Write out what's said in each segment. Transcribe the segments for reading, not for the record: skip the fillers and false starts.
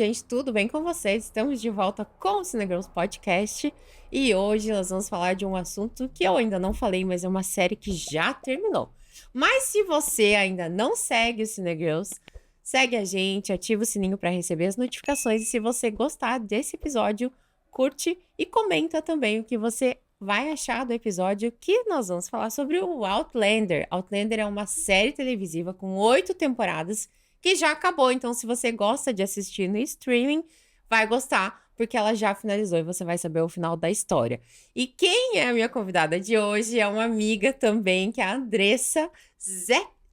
gente, tudo bem com vocês? Estamos de volta com o Cinegirls Podcast e hoje nós vamos falar de um assunto que eu ainda não falei, mas é uma série que já terminou. Mas se você ainda não segue o Cinegirls, segue a gente, ativa o sininho para receber as notificações e se você gostar desse episódio, curte e comenta também o que você vai achar do episódio que nós vamos falar sobre o Outlander. Outlander é uma série televisiva com 8 temporadas que já acabou, então se você gosta de assistir no streaming, vai gostar, porque ela já finalizou e você vai saber o final da história. E quem é a minha convidada de hoje é uma amiga também, que é a Andressa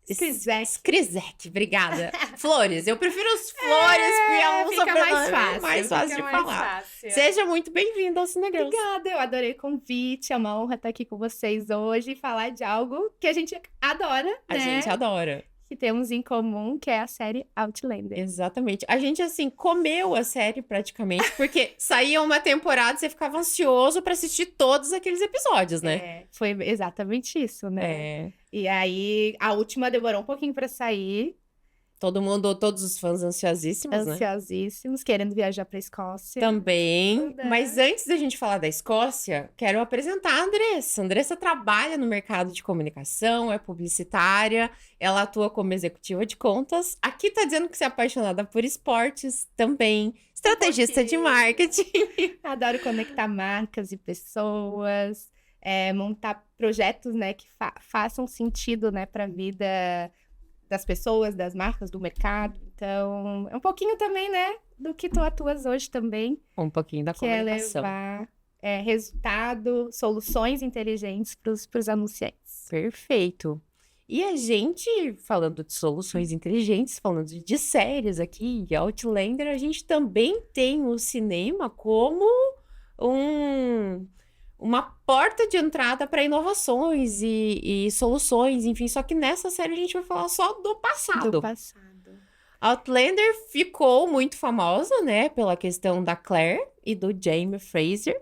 Skrizek, obrigada. Flores, eu prefiro os Flores, porque é um sobrenome mais fácil de falar. Seja muito bem-vinda ao Cinegirls. Obrigada, eu adorei o convite, é uma honra estar aqui com vocês hoje e falar de algo que a gente adora, A gente adora. Que temos em comum, que é a série Outlander. Exatamente. A gente, assim, comeu a série praticamente, porque saía uma temporada e você ficava ansioso pra assistir todos aqueles episódios, né? Foi exatamente isso, né? E aí, a última demorou um pouquinho pra sair. Todos os fãs ansiosíssimos, né? Ansiosíssimos, querendo viajar pra Escócia. Também. Mas antes da gente falar da Escócia, quero apresentar a Andressa. A Andressa trabalha no mercado de comunicação, é publicitária, ela atua como executiva de contas. Aqui tá dizendo que você é apaixonada por esportes também, estrategista de marketing. Adoro conectar marcas e pessoas, montar projetos, né, que façam sentido, né, pra vida das pessoas, das marcas, do mercado. Então, é um pouquinho também, né, do que tu atuas hoje também. Um pouquinho da comunicação. Que é levar resultado, soluções inteligentes para os anunciantes. Perfeito. E a gente, falando de soluções inteligentes, falando de séries aqui, Outlander, a gente também tem o cinema como uma porta de entrada para inovações e soluções, enfim. Só que nessa série a gente vai falar só do passado. Do passado. Outlander ficou muito famosa, né, pela questão da Claire e do Jamie Fraser.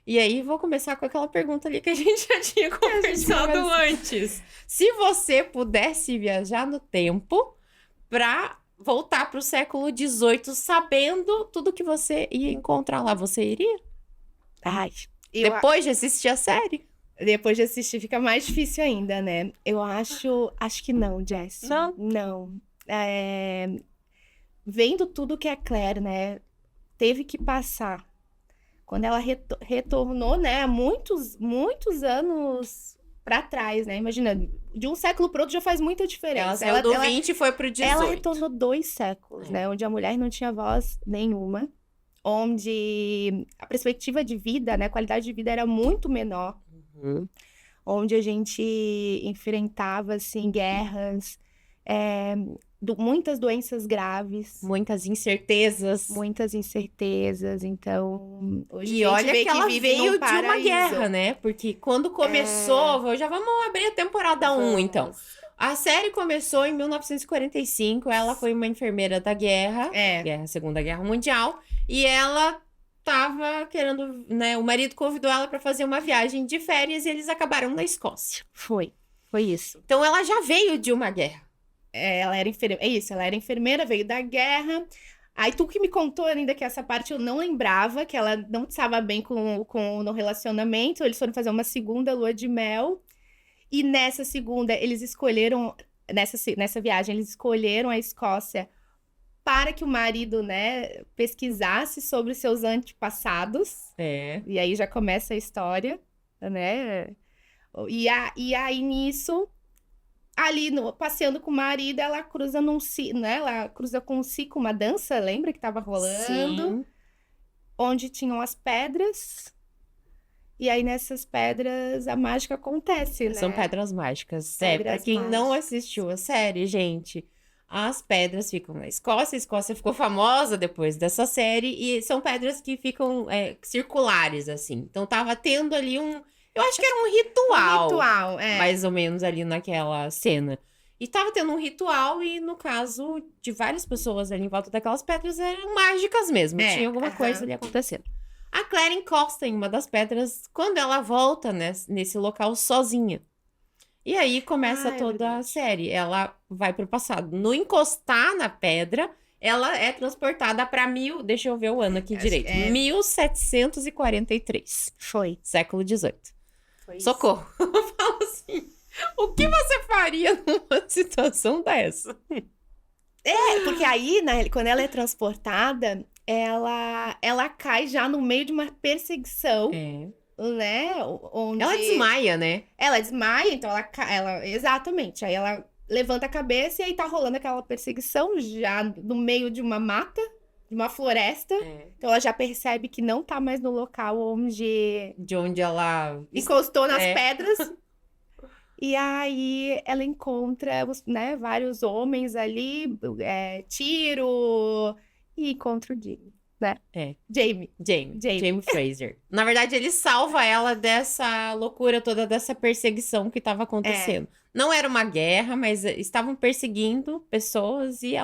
E aí vou começar com aquela pergunta ali que a gente já tinha conversado antes. Se você pudesse viajar no tempo para voltar para o século XVIII, sabendo tudo que você ia encontrar lá, você iria? Ai... Depois de assistir a série? Depois de assistir fica mais difícil ainda, né? Eu acho que não, Jess. Não. Vendo tudo que a Claire, né, teve que passar. Quando ela retornou, né, muitos anos pra trás, né? Imagina, de um século pro outro já faz muita diferença. Ela saiu do 20 e foi pro 18. Ela retornou 2 séculos, né? Onde a mulher não tinha voz nenhuma. Onde a perspectiva de vida, né, a qualidade de vida era muito menor, onde a gente enfrentava, assim, guerras, muitas doenças graves. Muitas incertezas. Então, hoje e a gente olha vê que ela veio de uma guerra, né? Porque quando começou, já vamos abrir a temporada 1, então. A série começou em 1945, ela foi uma enfermeira da guerra, Segunda Guerra Mundial, e ela tava querendo, né, o marido convidou ela para fazer uma viagem de férias e eles acabaram na Escócia. Foi isso. Então ela já veio de uma guerra. Ela era enfermeira, ela era enfermeira, veio da guerra. Aí tu que me contou ainda que essa parte eu não lembrava, que ela não estava bem no relacionamento, eles foram fazer uma segunda lua de mel. E nessa segunda, eles escolheram... Nessa viagem, eles escolheram a Escócia para que o marido, né, pesquisasse sobre os seus antepassados. E aí já começa a história, né? E aí, nisso, ali, passeando com o marido, ela cruza né? Ela cruza com uma dança, lembra que estava rolando? Sim. Onde tinham as pedras... E aí, nessas pedras, a mágica acontece, né? São pedras mágicas. Pra quem não assistiu a série, gente, as pedras ficam na Escócia. A Escócia ficou famosa depois dessa série. E são pedras que ficam circulares, assim. Então, tava tendo ali eu acho que era um ritual. Um ritual, mais ou menos ali naquela cena. E tava tendo um ritual e, no caso de várias pessoas ali em volta daquelas pedras, eram mágicas mesmo. Tinha alguma coisa ali acontecendo. A Claire encosta em uma das pedras quando ela volta nesse local sozinha. E aí começa toda a série. Ela vai pro passado. No encostar na pedra, ela é transportada para deixa eu ver o ano aqui Acho direito. que é. 1743, Foi. século XVIII. Foi isso. Socorro. Eu falo assim, o que você faria numa situação dessa? Porque aí, quando ela é transportada, ela cai já no meio de uma perseguição, É. né? Onde Ela desmaia, né? ela desmaia, então exatamente. Aí ela levanta a cabeça e aí tá rolando aquela perseguição já no meio de uma mata, de uma floresta. Então ela já percebe que não tá mais no local onde De onde ela... encostou nas É. pedras. E aí ela encontra, né, vários homens ali, tiro, e encontra o Jamie, né? Jamie. Jamie Fraser. Na verdade, ele salva ela dessa loucura toda, dessa perseguição que estava acontecendo. Não era uma guerra, mas estavam perseguindo pessoas e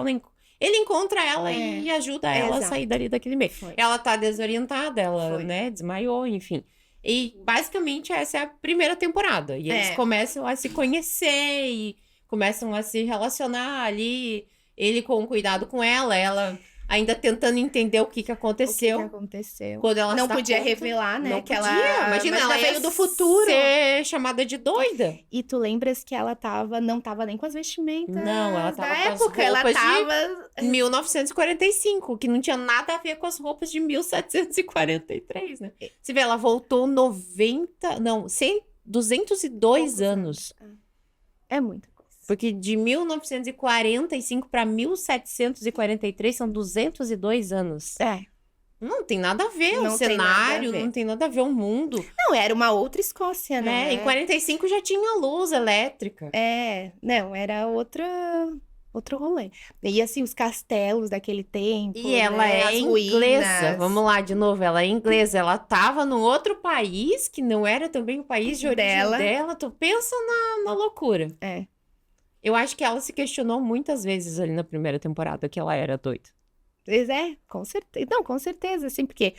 ele encontra ela e ajuda ela a sair dali daquele meio. Foi. Ela tá desorientada, ela, né, desmaiou, enfim. E basicamente essa é a primeira temporada. E eles começam a se conhecer e começam a se relacionar ali. Ele com cuidado com ela ainda tentando entender o que aconteceu. O que aconteceu. Quando ela não se dá podia conta, revelar, né? Não que podia. ela Imagina, ela veio ia do futuro. ser chamada de doida. E tu lembras que ela não tava nem com as vestimentas Não, ela tava da com as época. Ela roupas tava... de 1945, que não tinha nada a ver com as roupas de 1743, né? Você vê, ela voltou 202 anos. É muita coisa. Porque de 1945 para 1743 são 202 anos. Não tem nada a ver o cenário, não tem nada a ver o mundo. Não, era uma outra Escócia, né? Em 45 já tinha luz elétrica. Não, era outro rolê. E assim, os castelos daquele tempo. E ela é inglesa. Vamos lá, de novo, ela é inglesa. Ela tava num outro país que não era também o país de origem dela. Tu pensa na loucura. Eu acho que ela se questionou muitas vezes ali na primeira temporada que ela era doida. Com certeza. Não, com certeza, assim, porque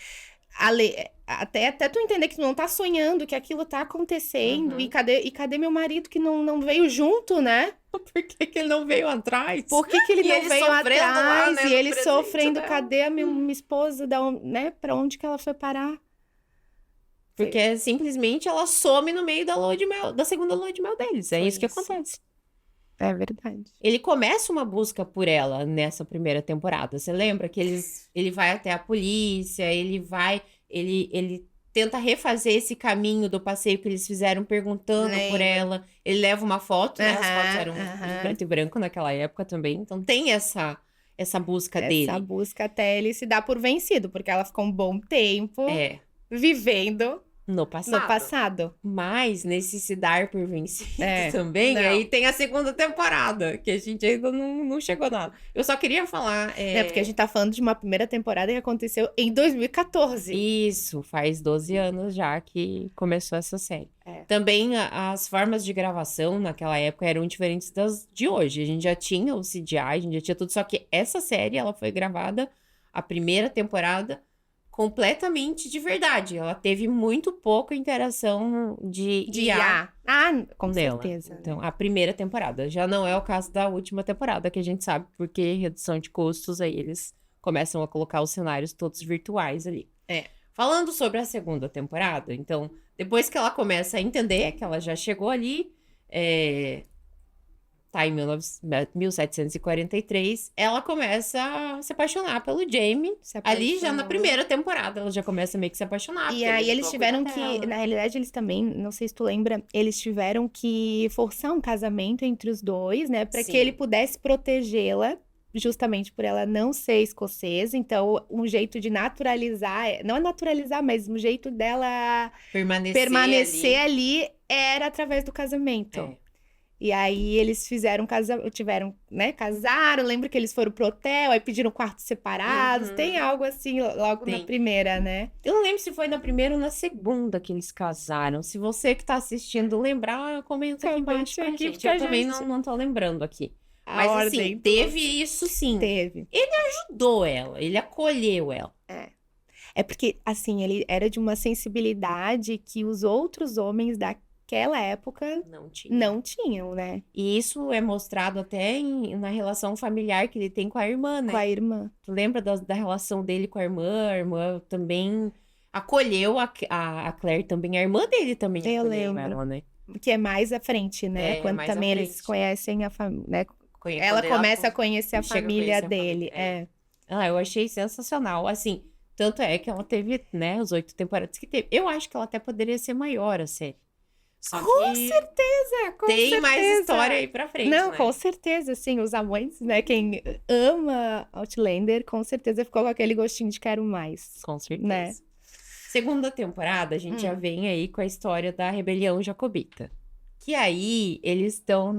até tu entender que tu não tá sonhando, que aquilo tá acontecendo, e cadê meu marido que não veio junto, né? Por que ele não veio atrás? Por que ele não veio atrás? Lá, né, e ele sofrendo, dela. cadê a minha esposa, né? Pra onde que ela foi parar? Porque simplesmente ela some no meio da lua de mel, da segunda lua de mel deles. É isso que acontece. É verdade. Ele começa uma busca por ela nessa primeira temporada. Você lembra que ele vai até a polícia, ele tenta refazer esse caminho do passeio que eles fizeram perguntando por ela. Ele leva uma foto, né? As fotos eram de preto e branco naquela época também. Então tem essa busca dele. Essa busca até ele se dar por vencido, porque ela ficou um bom tempo vivendo no passado. Mas nesse se dar por vencido também, aí tem a segunda temporada, que a gente ainda não chegou nada. Eu só queria falar... porque a gente tá falando de uma primeira temporada que aconteceu em 2014. Isso, faz 12 anos já que começou essa série. Também as formas de gravação naquela época eram diferentes das de hoje. A gente já tinha o CGI, a gente já tinha tudo, só que essa série, ela foi gravada, a primeira temporada, completamente de verdade. Ela teve muito pouca interação de IA. Com dela. certeza. Então, a primeira temporada. Já não é o caso da última temporada, que a gente sabe, porque redução de custos, aí eles começam a colocar os cenários todos virtuais ali. Falando sobre a segunda temporada, então, depois que ela começa a entender que ela já chegou ali, tá em 1743, ela começa a se apaixonar pelo Jamie. Ali já na primeira temporada, ela já começa meio que se apaixonar. E aí eles tiveram que, na realidade, eles também, não sei se tu lembra, eles tiveram que forçar um casamento entre os dois, né? Pra que ele pudesse protegê-la, justamente por ela não ser escocesa. Então, um jeito de naturalizar, não é naturalizar, mas um jeito dela permanecer ali era através do casamento. E aí eles casaram, lembro que eles foram pro hotel, aí pediram quartos separados, tem algo assim logo na primeira, né? Eu não lembro se foi na primeira ou na segunda que eles casaram. Se você que tá assistindo lembrar, comenta aqui embaixo pra gente. Eu também não tô lembrando aqui. Mas assim, teve isso sim. Teve. Ele ajudou ela, ele acolheu ela. É porque, assim, ele era de uma sensibilidade que os outros homens naquela época Não tinha. não tinham, né? E isso é mostrado até na relação familiar que ele tem com a irmã, né? Com a irmã. Tu lembra da relação dele com a irmã? A irmã também acolheu a Claire também. A irmã dele também Eu acolheu lembro. ela, né? Que é mais à frente, né? É, Quando mais à também eles frente. conhecem a família, né? Quando Ela começa a conhecer a chega a família conhecer a dele. família, eu achei sensacional. Assim, tanto é que ela teve, né, os 8 temporadas que teve. Eu acho que ela até poderia ser maior, a série. Só Com que certeza, com tem certeza. mais história aí pra frente, Não, né? com certeza, sim. Os amantes, né? Quem ama Outlander, com certeza ficou com aquele gostinho de quero mais. Com certeza. Né? Segunda temporada, a gente já vem aí com a história da rebelião jacobita. Que aí eles estão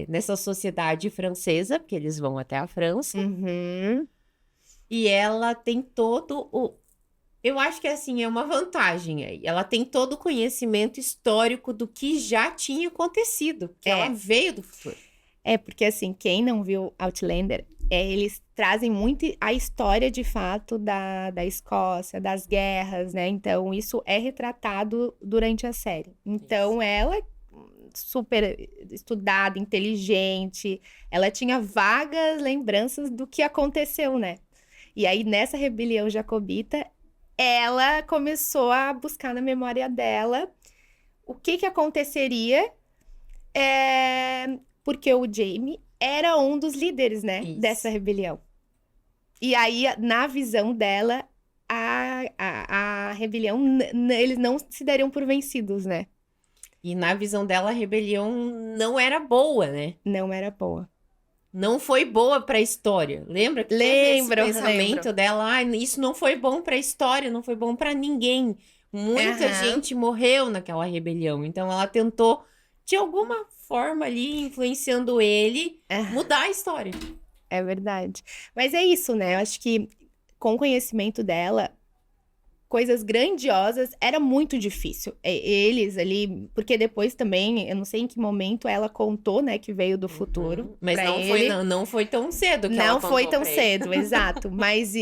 nessa sociedade francesa, porque eles vão até a França. Uhum. E ela tem todo o... Eu acho que, assim, é uma vantagem aí. Ela tem todo o conhecimento histórico do que já tinha acontecido. Que ela veio do futuro. É, porque, assim, quem não viu Outlander, eles trazem muito a história, de fato, da Escócia, das guerras, né? Então, isso é retratado durante a série. Então, ela super estudada, inteligente, ela tinha vagas lembranças do que aconteceu, né? E aí, nessa rebelião jacobita, ela começou a buscar na memória dela o que aconteceria, porque o Jaime era um dos líderes, né, dessa rebelião. E aí, na visão dela, a rebelião, eles não se dariam por vencidos, né? E na visão dela, a rebelião não era boa, né? Não era boa. Não foi boa pra história. Lembra que teve esse pensamento dela? Isso não foi bom pra história, não foi bom pra ninguém. Muita gente morreu naquela rebelião. Então, ela tentou, de alguma forma ali, influenciando ele, mudar a história. É verdade. Mas é isso, né? Eu acho que com o conhecimento dela, coisas grandiosas era muito difícil. Eles ali, porque depois também, eu não sei em que momento ela contou, né, que veio do futuro. Mas não foi tão cedo que ela contou. Não foi tão cedo, exato. Mas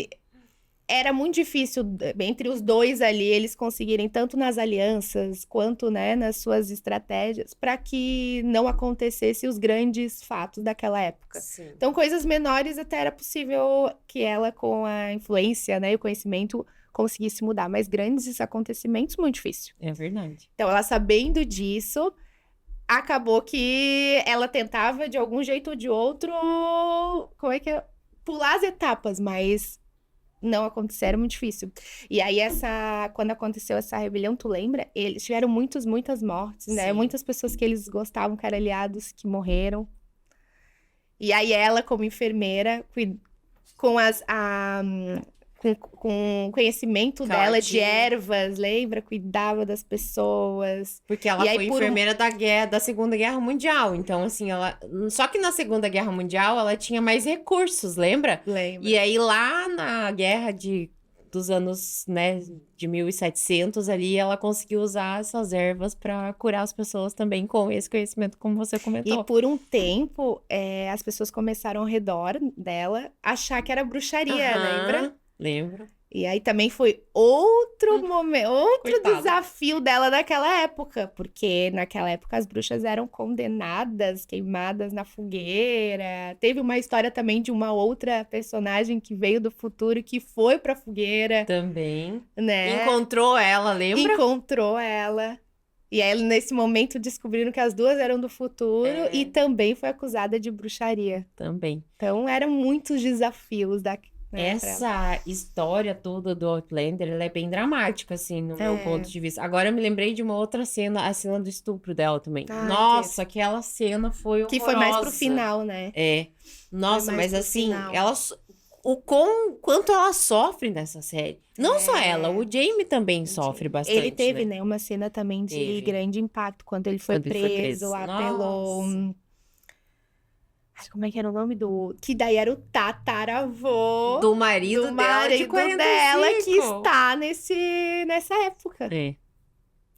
era muito difícil entre os dois ali eles conseguirem tanto nas alianças quanto, né, nas suas estratégias para que não acontecesse os grandes fatos daquela época. Sim. Então, coisas menores até era possível que ela, com a influência, né, e o conhecimento, conseguisse mudar, mas grandes acontecimentos, muito difícil. É verdade. Então, ela sabendo disso, acabou que ela tentava, de algum jeito ou de outro, pular as etapas, mas não aconteceu, era muito difícil. E aí, quando aconteceu essa rebelião, tu lembra? Eles tiveram muitas mortes, né? Sim. Muitas pessoas que eles gostavam, que eram aliados, que morreram. E aí, ela, como enfermeira, com conhecimento dela de ervas, lembra? Cuidava das pessoas. Porque ela foi enfermeira da Segunda Guerra Mundial. Então, assim, só que na Segunda Guerra Mundial ela tinha mais recursos, lembra? Lembra. E aí, lá na guerra dos anos, né, de 1700 ali, ela conseguiu usar essas ervas para curar as pessoas também com esse conhecimento, como você comentou. E por um tempo, as pessoas começaram ao redor dela achar que era bruxaria, lembra? Lembro. E aí também foi outro momento, outro desafio dela naquela época, porque naquela época as bruxas eram condenadas, queimadas na fogueira. Teve uma história também de uma outra personagem que veio do futuro, que foi pra fogueira. Também. Né? Encontrou ela, lembra? Encontrou ela. E aí, nesse momento, descobriram que as duas eram do futuro e também foi acusada de bruxaria. Também. Então, eram muitos desafios Essa história toda do Outlander, ela é bem dramática, assim, no meu ponto de vista. Agora eu me lembrei de uma outra cena, a cena do estupro dela também. Nossa, aquela cena foi horrorosa. Que foi mais pro final, né? Nossa, mas assim, quanto ela sofre nessa série. Não só ela, o Jaime também sofre bastante. Ele teve, né, uma cena também de grande impacto quando ele foi preso lá pelo... Como é que era o nome que daí era o tataravô do marido dela de 45. dela que está nessa época.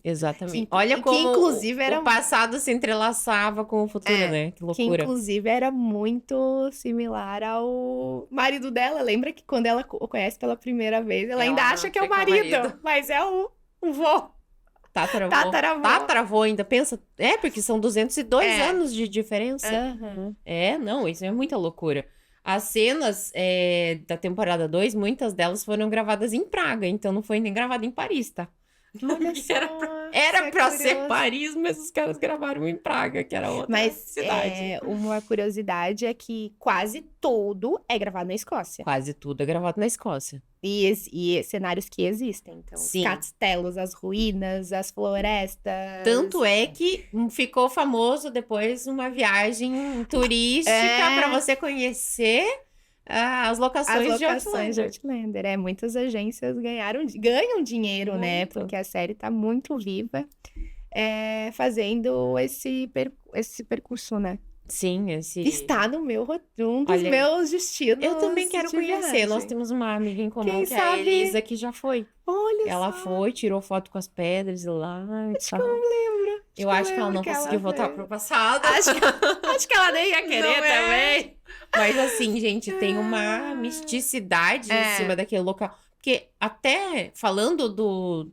Exatamente. Olha como inclusive o passado se entrelaçava com o futuro, né? Que loucura. Que inclusive era muito similar ao marido dela. Lembra que quando ela o conhece pela primeira vez, ela ainda acha que é o marido, mas é o vô. Tataravô. Tataravô ainda, pensa. É, porque são 202 É. anos de diferença. Aham. Não, isso é muita loucura. As cenas da temporada 2, muitas delas foram gravadas em Praga, então não foi nem gravada em Paris, tá? Olha só. Era pra ser curioso. Paris, mas os caras gravaram em Praga, que era outra Mas cidade. uma curiosidade é que quase todo é gravado na Escócia. Quase tudo é gravado na Escócia. E cenários que existem. Então, Sim. os castelos, as ruínas, as florestas. Tanto é que ficou famoso depois uma viagem turística É. pra você conhecer as locações, As de locações de Outlander. Outlander. Muitas agências ganham dinheiro, né? Muito. Porque a série tá muito viva, fazendo esse percurso, né? Sim, esse... Está no um dos Olha, meus destinos. Eu também quero de conhecer. viagem. Nós temos uma amiga em comum, Quem que é a sabe? Elisa, que já foi. Olha Ela só. foi, tirou foto com as pedras e lá. Acho que eu não lembro. Eu acho que ela não lembro conseguiu voltar veio. pro passado. Acho que ela nem ia querer Não é? também. Mas assim, gente, tem uma misticidade em cima daquele local. Porque até falando do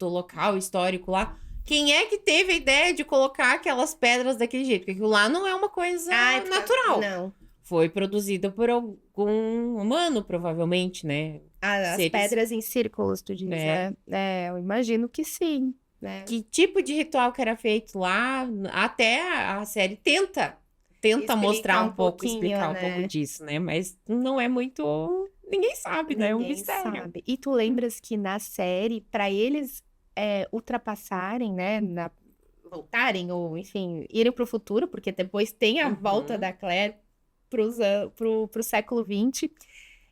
local histórico lá, quem é que teve a ideia de colocar aquelas pedras daquele jeito? Porque aquilo lá não é uma coisa natural. Não. Foi produzido por algum humano, provavelmente, né? As Seres. pedras em círculos, tu diz, É. né? Eu imagino que sim, né? Que tipo de ritual que era feito lá? Até a série tenta Explicar mostrar um pouco, pouquinho, explicar um né? pouco disso, né? Mas não é muito... Ninguém sabe, né? É um Ninguém mistério. sabe. E tu lembras que na série, para eles ultrapassarem, né? Voltarem, ou enfim, irem pro futuro, porque depois tem a Uhum. volta da Claire pro século XX,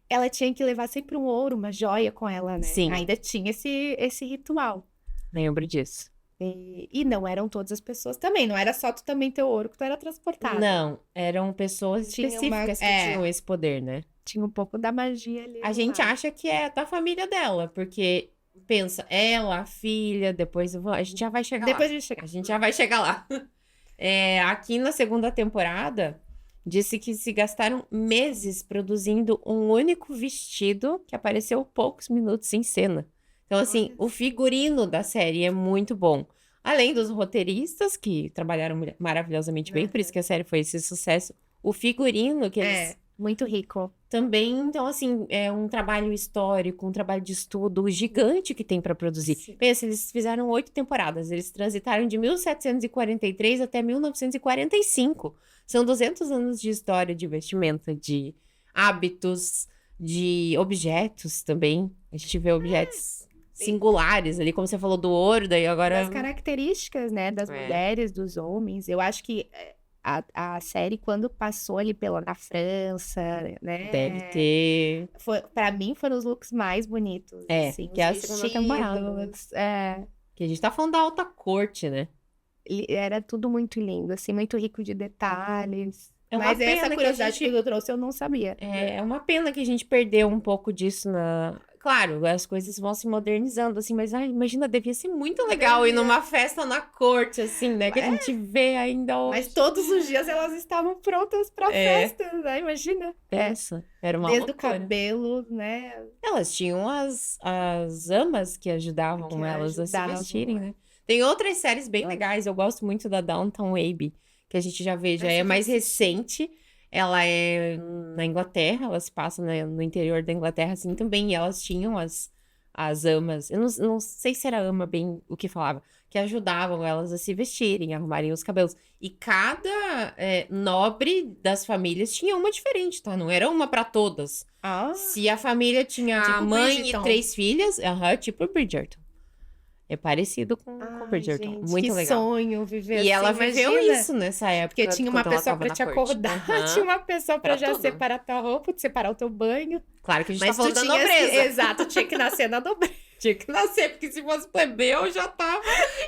ela tinha que levar sempre um ouro, uma joia com ela, né? Sim. Ainda tinha esse ritual. Lembro disso. E não eram todas as pessoas também, não era só tu também ter ouro que tu era transportado. Não, eram pessoas Tinha específicas que tinham esse poder, né? Tinha um pouco da magia ali. A no gente ar. acha que é da família dela, porque pensa, ela, a filha, depois a gente já vai chegar lá. Depois de chegar. A gente já vai chegar lá. Aqui na segunda temporada, disse que se gastaram meses produzindo um único vestido que apareceu poucos minutos em cena. Então, assim, Olha o figurino da série é muito bom. Além dos roteiristas, que trabalharam maravilhosamente bem, por isso que a série foi esse sucesso. O figurino que eles Muito rico. também, então, assim, é um trabalho histórico, um trabalho de estudo gigante que tem para produzir. Sim. Pensa, eles fizeram 8 temporadas, eles transitaram de 1743 até 1945. São 200 anos de história, de vestimenta, de hábitos, de objetos também. A gente vê objetos singulares ali, como você falou do ouro, daí agora... Das características, né, das mulheres, dos homens. Eu acho que a série, quando passou ali na França, né? Deve ter... Pra mim, foram os looks mais bonitos. assim, que é a os segunda temporada. vestidos, Que a gente tá falando da alta corte, né? era tudo muito lindo, assim, muito rico de detalhes. É uma Mas pena essa que a curiosidade gente- que eu trouxe, eu não sabia. É uma pena que a gente perdeu um pouco disso na... Claro, as coisas vão se modernizando, assim, mas imagina, devia ser muito legal ir numa festa na corte, assim, né? Que a gente vê ainda hoje. Mas todos os dias elas estavam prontas pra festa, né? Imagina. Essa era uma Desde o loucura. cabelo, né? Elas tinham as amas que ajudavam Que elas a se ajudavam. vestirem, né? Tem outras séries bem legais, eu gosto muito da Downton Abbey, que a gente já vê, já é mais recente. Ela é na Inglaterra, ela se passa no interior da Inglaterra, assim, também. E elas tinham as amas, eu não sei se era ama bem o que falava, que ajudavam elas a se vestirem, a arrumarem os cabelos. E cada nobre das famílias tinha uma diferente, tá? Não era uma pra todas. Ah, Se a família tinha a Tipo mãe Bridgerton. e 3 filhas, tipo Bridgerton. É parecido com Bridgerton. gente, Muito que legal. sonho viver E ela assim, viveu imagina. isso nessa época. Porque tinha uma quando ela pessoa tava pra na te corte. acordar, Aham. tinha uma pessoa pra Pra já tudo. separar tua roupa, de separar o teu banho. Claro que a gente Mas tá falando tu da tinha nobreza. Exato, tinha que nascer na nobreza. Tinha que nascer, porque se fosse plebeu, já tava.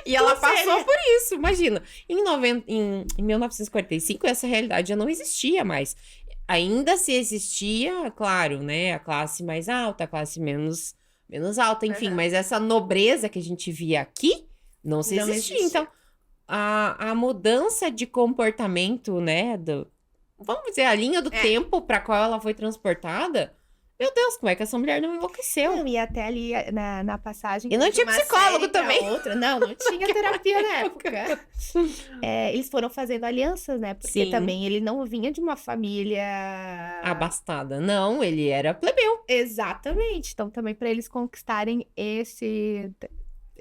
E ela passou por isso, imagina. Em 1945, essa realidade já não existia mais. Ainda se existia, claro, né? A classe mais alta, a classe menos alta, enfim. Aham. Mas essa nobreza que a gente via aqui, não se Não existia. existia. Então, a mudança de comportamento, né? Vamos dizer, a linha do tempo para qual ela foi transportada, Meu Deus, como é que essa mulher não enlouqueceu? Não, e até ali na passagem. E não de tinha uma psicólogo série pra também. Outra. Não tinha terapia na época. Eles foram fazendo alianças, né? Porque Sim. também ele não vinha de uma família. Abastada. Não, ele era plebeu. Exatamente. Então, também para eles conquistarem esse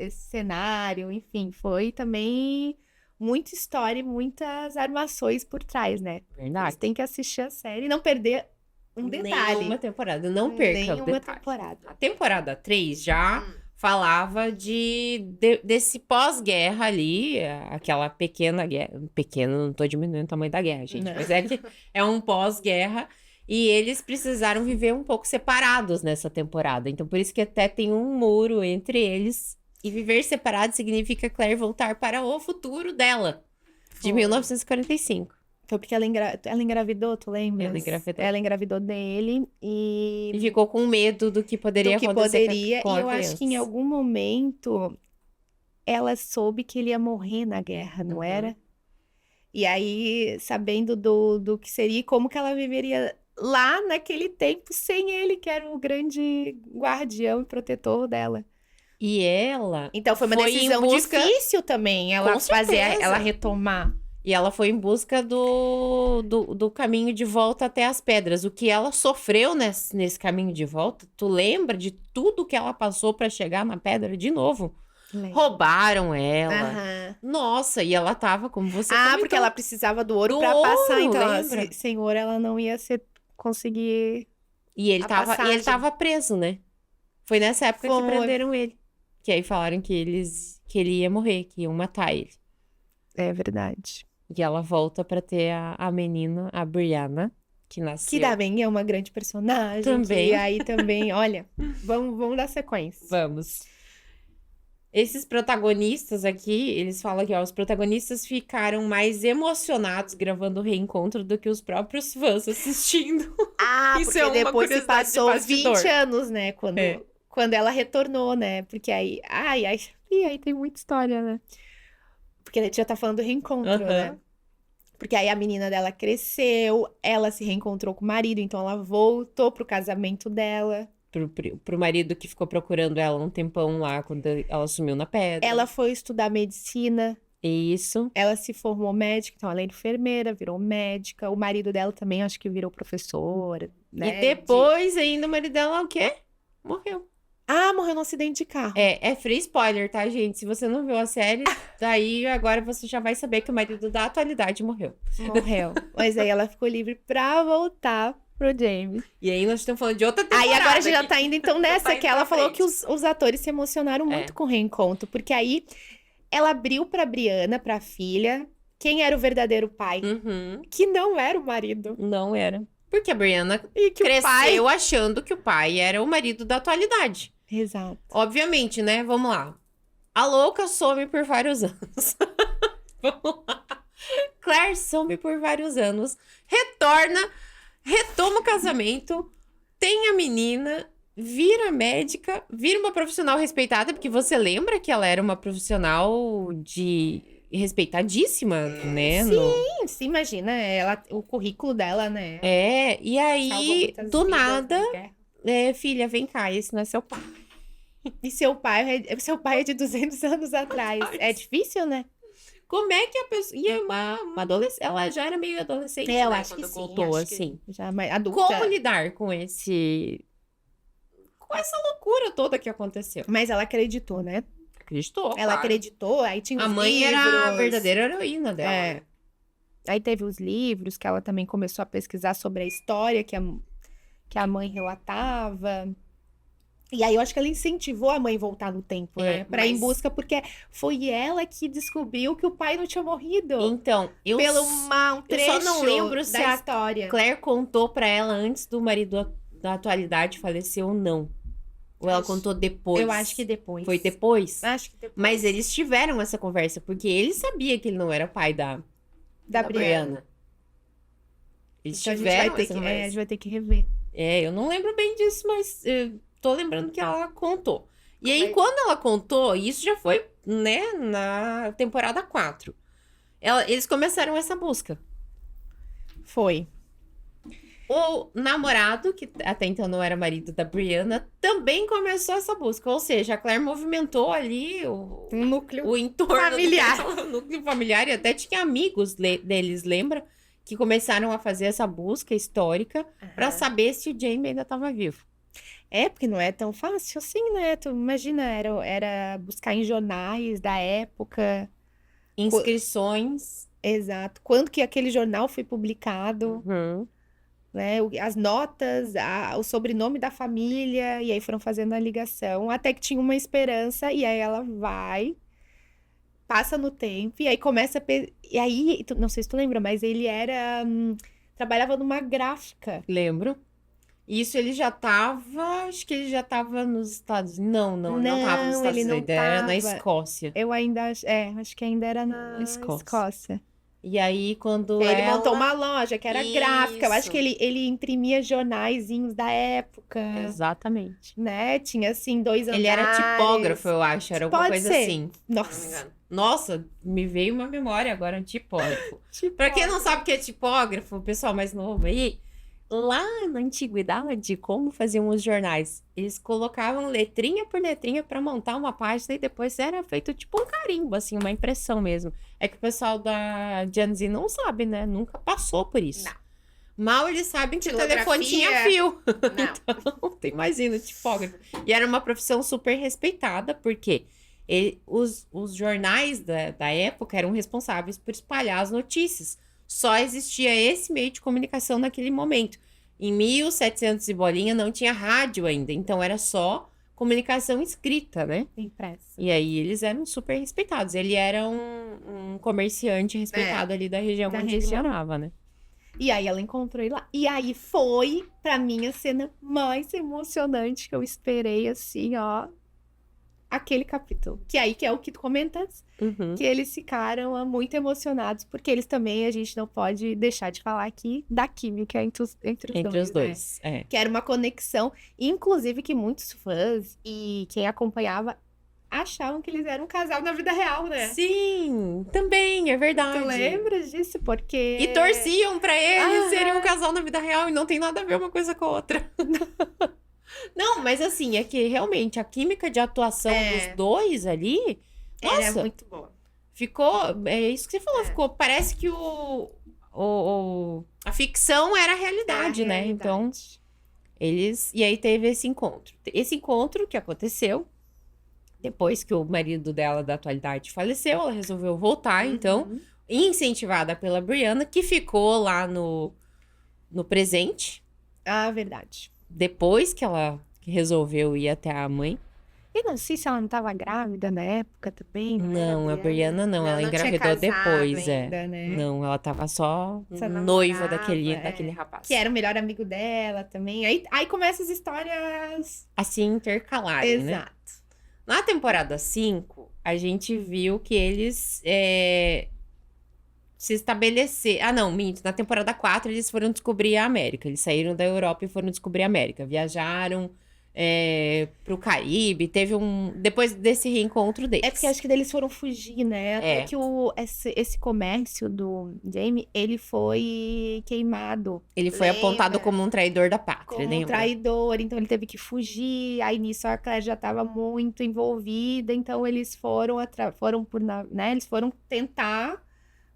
cenário, enfim, foi também muita história e muitas armações por trás, né? Verdade. Você tem que assistir a série e não perder um detalhe. Nenhuma temporada. Não perca o Nenhuma detalhe. temporada. A temporada 3 já falava desse pós-guerra ali, aquela pequena guerra. Pequena, não tô diminuindo o tamanho da guerra, gente. Não. Mas é que é um pós-guerra. E eles precisaram viver um pouco separados nessa temporada. Então, por isso que até tem um muro entre eles. E viver separado significa Claire voltar para o futuro dela. De Foi. 1945. Foi porque ela engravidou, tu lembra? Ela engravidou dele E ficou com medo do que poderia acontecer com e a eu acho que em criança. algum momento ela soube que ele ia morrer na guerra, não Uhum. era? E aí, sabendo do que seria e como que ela viveria lá naquele tempo sem ele, que era o grande guardião e protetor dela. E ela Então foi uma Foi em decisão busca- difícil também, ela Com fazer, certeza. ela retomar. E ela foi em busca do caminho de volta até as pedras. O que ela sofreu nesse caminho de volta, tu lembra de tudo que ela passou para chegar na pedra de novo? Roubaram ela. Aham. Nossa, e ela tava, como você Ah, comentou, porque ela precisava do ouro Do pra passar, ouro, então lembra? sem ouro ela não ia conseguir. E ele a tava, passagem. preso, né? Foi nessa época que Foi. prenderam ele. Que aí falaram que ele ia morrer, que iam matar ele. É verdade. E ela volta pra ter a menina, a Brianna, que Que nasceu. também é uma grande personagem. Também. E aí também, olha, vamos dar sequência. Vamos. Esses protagonistas aqui, eles falam que os protagonistas ficaram mais emocionados gravando o reencontro do que os próprios fãs assistindo. Ah, Isso porque é uma depois se curiosidade de passou bastidor. 20 anos, né? É. Quando ela retornou, né? Porque aí. E aí tem muita história, né? Porque a gente já tá falando do reencontro, Aham. né? Porque aí a menina dela cresceu, ela se reencontrou com o marido, então ela voltou pro casamento dela. Pro marido que ficou procurando ela um tempão lá, quando ela sumiu na pedra. Ela foi estudar medicina, Isso. ela se formou médica, então ela é enfermeira, virou médica. O marido dela também acho que virou professor, né? E depois ainda o marido dela, o quê? Morreu. Ah, morreu num acidente de carro. É free spoiler, tá, gente? Se você não viu a série, daí agora você já vai saber que o marido da atualidade morreu. Morreu. Mas aí ela ficou livre pra voltar pro James. E aí nós estamos falando de outra temporada. Aí agora a gente já aqui. tá indo então nessa, Tá indo que ela pra falou frente. que os atores se emocionaram muito É. com o reencontro, porque aí ela abriu pra Brianna, pra filha, quem era o verdadeiro pai, Uhum. que não era o marido. Não era. Porque a Brianna E que o pai... cresceu achando que o pai era o marido da atualidade. Exato. Obviamente, né? Vamos lá. A louca some por vários anos. Vamos lá. Claire some por vários anos. Retoma o casamento. Tem a menina. Vira médica. Vira uma profissional respeitada. Porque você lembra que ela era uma profissional respeitadíssima, né? Sim, se imagina, o currículo dela, né? E Salvou aí, muitas do vidas nada, na guerra. filha, vem cá, esse não é seu pai. E seu pai é de 200 anos atrás. É difícil, né? Como é que a pessoa. E uma adolescente. Ela já era meio adolescente, É, eu né, acho que quando sim, contou, acho que assim. Já mais adulta. Como lidar com esse. Com essa loucura toda que aconteceu? Mas ela acreditou, né? Acreditou. Ela claro. acreditou, aí tinha os A mãe livros. era a verdadeira heroína dela. É. Aí teve os livros que ela também começou a pesquisar sobre a história que a mãe relatava. E aí eu acho que ela incentivou a mãe a voltar no tempo, né? Pra ir em mas- busca, porque foi ela que descobriu que o pai não tinha morrido. Então, um Um trecho eu só não lembro se da a história. Claire contou pra ela antes do marido da atualidade falecer ou não. Ou ela contou depois. Eu acho que depois. Foi depois? Acho que depois. Mas eles tiveram essa conversa, porque ele sabia que ele não era pai da Brianna. Eles Então tiveram a essa gente conversa. vai ter que rever. Eu não lembro bem disso, mas tô lembrando que ela contou. E aí, Mas- quando ela contou, isso já foi, né, na temporada 4. Eles começaram essa busca. Foi. O namorado, que até então não era marido da Brianna, também começou essa busca. Ou seja, a Claire movimentou ali Um núcleo o entorno familiar. o núcleo familiar. E até tinha amigos deles, lembra? Que começaram a fazer essa busca histórica para Aham. saber se o Jamie ainda estava vivo. É, porque não é tão fácil assim, né? Tu imagina, era buscar em jornais da época. Inscrições. Exato. Quando que aquele jornal foi publicado, Uhum. né? As notas, o sobrenome da família, e aí foram fazendo a ligação, até que tinha uma esperança, e aí ela vai, passa no tempo, e aí começa a... E aí, não sei se tu lembra, mas ele trabalhava numa gráfica. Lembro. Isso ele já tava. Acho que ele já tava nos Estados Unidos. Não, ele não tava nos Não, Estados ele não Unidos, ele era na tava. Escócia. Eu ainda, acho que ainda era na Escócia. Escócia. E aí, quando Ele ela... montou uma loja que era gráfica. Eu acho Isso. que ele imprimia jornaizinhos da época, Exatamente. né? Tinha, assim, 2 Ele era andares. tipógrafo, eu acho. Era alguma Pode coisa ser. assim. Nossa. Nossa, me veio uma memória agora, um tipógrafo. Pra quem não sabe o que é tipógrafo, o pessoal mais novo aí, lá na antiguidade, como faziam os jornais? Eles colocavam letrinha por letrinha pra montar uma página e depois era feito tipo um carimbo, assim, uma impressão mesmo. É que o pessoal da Gen Z não sabe, né? Nunca passou por isso. Não. Mal eles sabem que o Xilografia. telefone tinha fio. Não. Então, imagina, tipógrafo. E era uma profissão super respeitada, porque os jornais da época eram responsáveis por espalhar as notícias. Só existia esse meio de comunicação naquele momento. Em 1700 e bolinha não tinha rádio ainda, então era só comunicação escrita, né? Impresso. E aí eles eram super respeitados. Ele era um comerciante respeitado ali da região da onde região. ele morava, né? E aí ela encontrou ele lá. E aí foi, pra mim, a cena mais emocionante que eu esperei, assim, ó. Aquele capítulo. Que aí que é o que tu comentas. Uhum. Que eles ficaram muito emocionados. Porque eles também, a gente não pode deixar de falar aqui da química entre os Entre dois, os dois, é. Que era uma conexão. Inclusive que muitos fãs e quem acompanhava achavam que eles eram um casal na vida real, né? Sim, também, é verdade. Tu lembra disso? Porque... E torciam pra eles Aham. serem um casal na vida real e não tem nada a ver uma coisa com a outra. Não, mas assim, é que realmente a química de atuação dos dois ali, Era nossa, muito boa. ficou, é isso que você falou, É. ficou, parece que a ficção era a realidade, né? Então, e aí teve esse encontro. Esse encontro que aconteceu depois que o marido dela da atualidade faleceu, ela resolveu voltar, então, incentivada pela Brianna, que ficou lá no presente, Ah, verdade. depois que ela resolveu ir até a mãe. E não sei se ela não estava grávida na época também. Não, a Brianna não, ela tinha engravidou casado depois, ainda, né? Não, ela tava só Só noiva namorava, daquele rapaz. Que era o melhor amigo dela também. Aí começam as histórias... Assim, intercalarem, né? Exato. Na temporada 5, a gente viu que eles se estabelecer. Ah, não, minto. Na temporada 4, eles foram descobrir a América. Eles saíram da Europa e foram descobrir a América. Viajaram pro Caribe. Teve depois desse reencontro deles. É porque acho que daí eles foram fugir, né? Até É. que esse comércio do Jamie, ele foi queimado. Ele foi apontado Lembra? como um traidor da pátria, Como um lembra? traidor, então ele teve que fugir. Aí nisso a Claire já estava muito envolvida, então eles eles foram tentar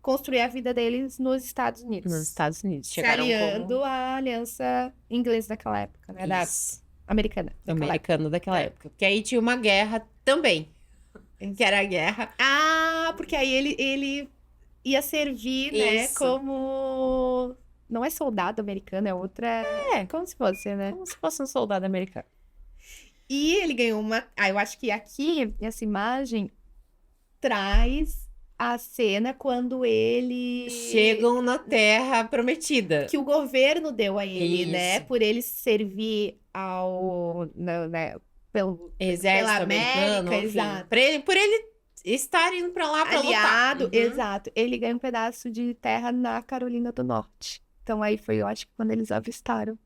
construir a vida deles nos Estados Unidos. Nos Estados Unidos. Se Chegaram aliando à aliança inglesa daquela época, né? Isso. Americana. daquela Americano daquela época. Porque aí tinha uma guerra também. Que era a guerra. Ah, porque aí ele ia servir, né, Isso. como... Não é soldado americano, é outra... como se fosse, né? Como se fosse um soldado americano. E ele ganhou uma... Ah, eu acho que aqui, essa imagem, traz a cena quando ele... Chegam na Terra Prometida. Que o governo deu a ele, Isso. né? Por ele servir pelo Exército pela americano, América, enfim. exato. Por ele estar indo pra lá pra Aliado, lutar. Uhum. exato. Ele ganha um pedaço de terra na Carolina do Norte. Então aí foi, eu acho que quando eles avistaram.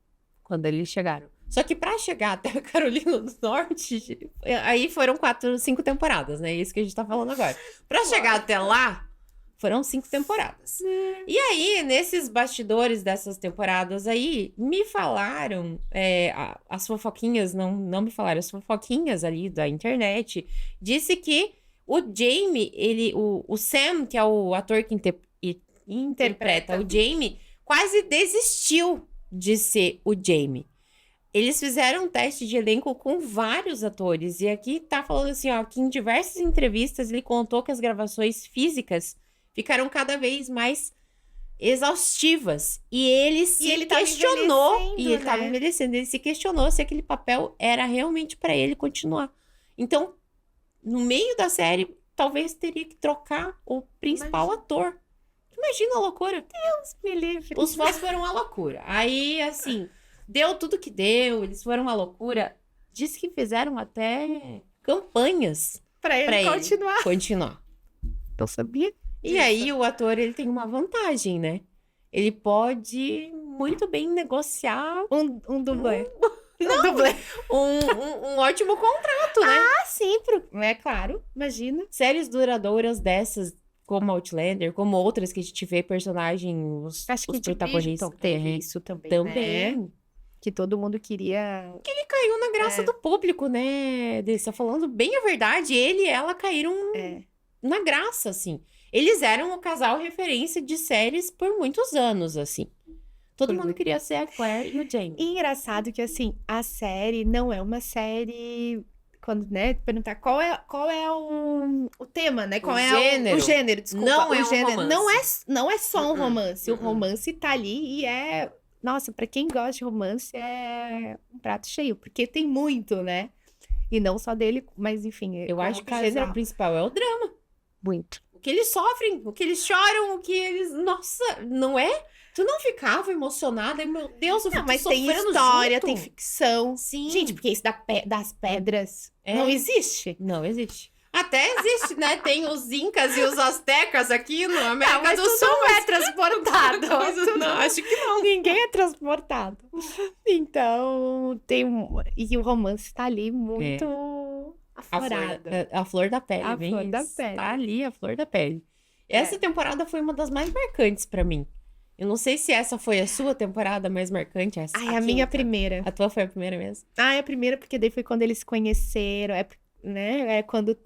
Quando eles chegaram. Só que pra chegar até a Carolina do Norte, aí foram 5 temporadas, né? Isso que a gente tá falando agora. Pra chegar até lá, Foram 5 temporadas. E aí, nesses bastidores dessas temporadas aí, me falaram, as fofoquinhas, não me falaram, as fofoquinhas ali da internet, disse que o Jamie, o Sam, que é o ator que interpreta o Jamie, quase desistiu de ser o Jamie. Eles fizeram um teste de elenco com vários atores. E aqui tá falando assim, ó, que em diversas entrevistas ele contou que as gravações físicas ficaram cada vez mais exaustivas. E ele se questionou. E ele tava envelhecendo. Ele se questionou se aquele papel era realmente pra ele continuar. Então, no meio da série, talvez teria que trocar o principal ator. Imagina a loucura. Deus me livre. Os fãs foram a loucura. Aí, assim... Deu tudo que deu, eles foram uma loucura. Diz que fizeram até campanhas pra ele continuar. Eu sabia. E aí o ator, ele tem uma vantagem, né? Ele pode muito bem negociar um dublê. Um ótimo contrato, né? Ah, sim, é claro, imagina. Séries duradouras dessas, como Outlander, como outras que a gente vê personagens, acho que os protagonistas. Teve isso também. Né? Que todo mundo queria... Que ele caiu na graça do público, né? Você falando bem a verdade, ele e ela caíram na graça, assim. Eles eram o casal referência de séries por muitos anos, assim. Todo mundo queria ser a Claire e o Jamie. E engraçado que, assim, a série não é uma série... Quando, né, perguntar qual é o tema, né? Qual é o gênero, desculpa. Não é o gênero. romance. Não é só um romance. O romance tá ali e é... Nossa, pra quem gosta de romance, é um prato cheio. Porque tem muito, né? E não só dele, mas enfim... Eu acho que o gênero principal é o drama. Muito. O que eles sofrem, o que eles choram, o que eles... Nossa, não é? Tu não ficava emocionada? Meu Deus, eu fico mas sofrendo tem história, junto. tem ficção. Sim. Gente, porque isso das pedras não existe. Não existe. Até existe, né? Tem os incas e os astecas aqui no América do Sul. Não é transportado. Não, acho que não. Ninguém é transportado. Então, e o romance tá ali muito aflorado. A flor da pele. A flor da pele. Tá ali, a flor da pele. Essa temporada foi uma das mais marcantes pra mim. Eu não sei se essa foi a sua temporada mais marcante. A minha primeira. A tua foi a primeira mesmo? É a primeira, porque daí foi quando eles se conheceram. Né? É quando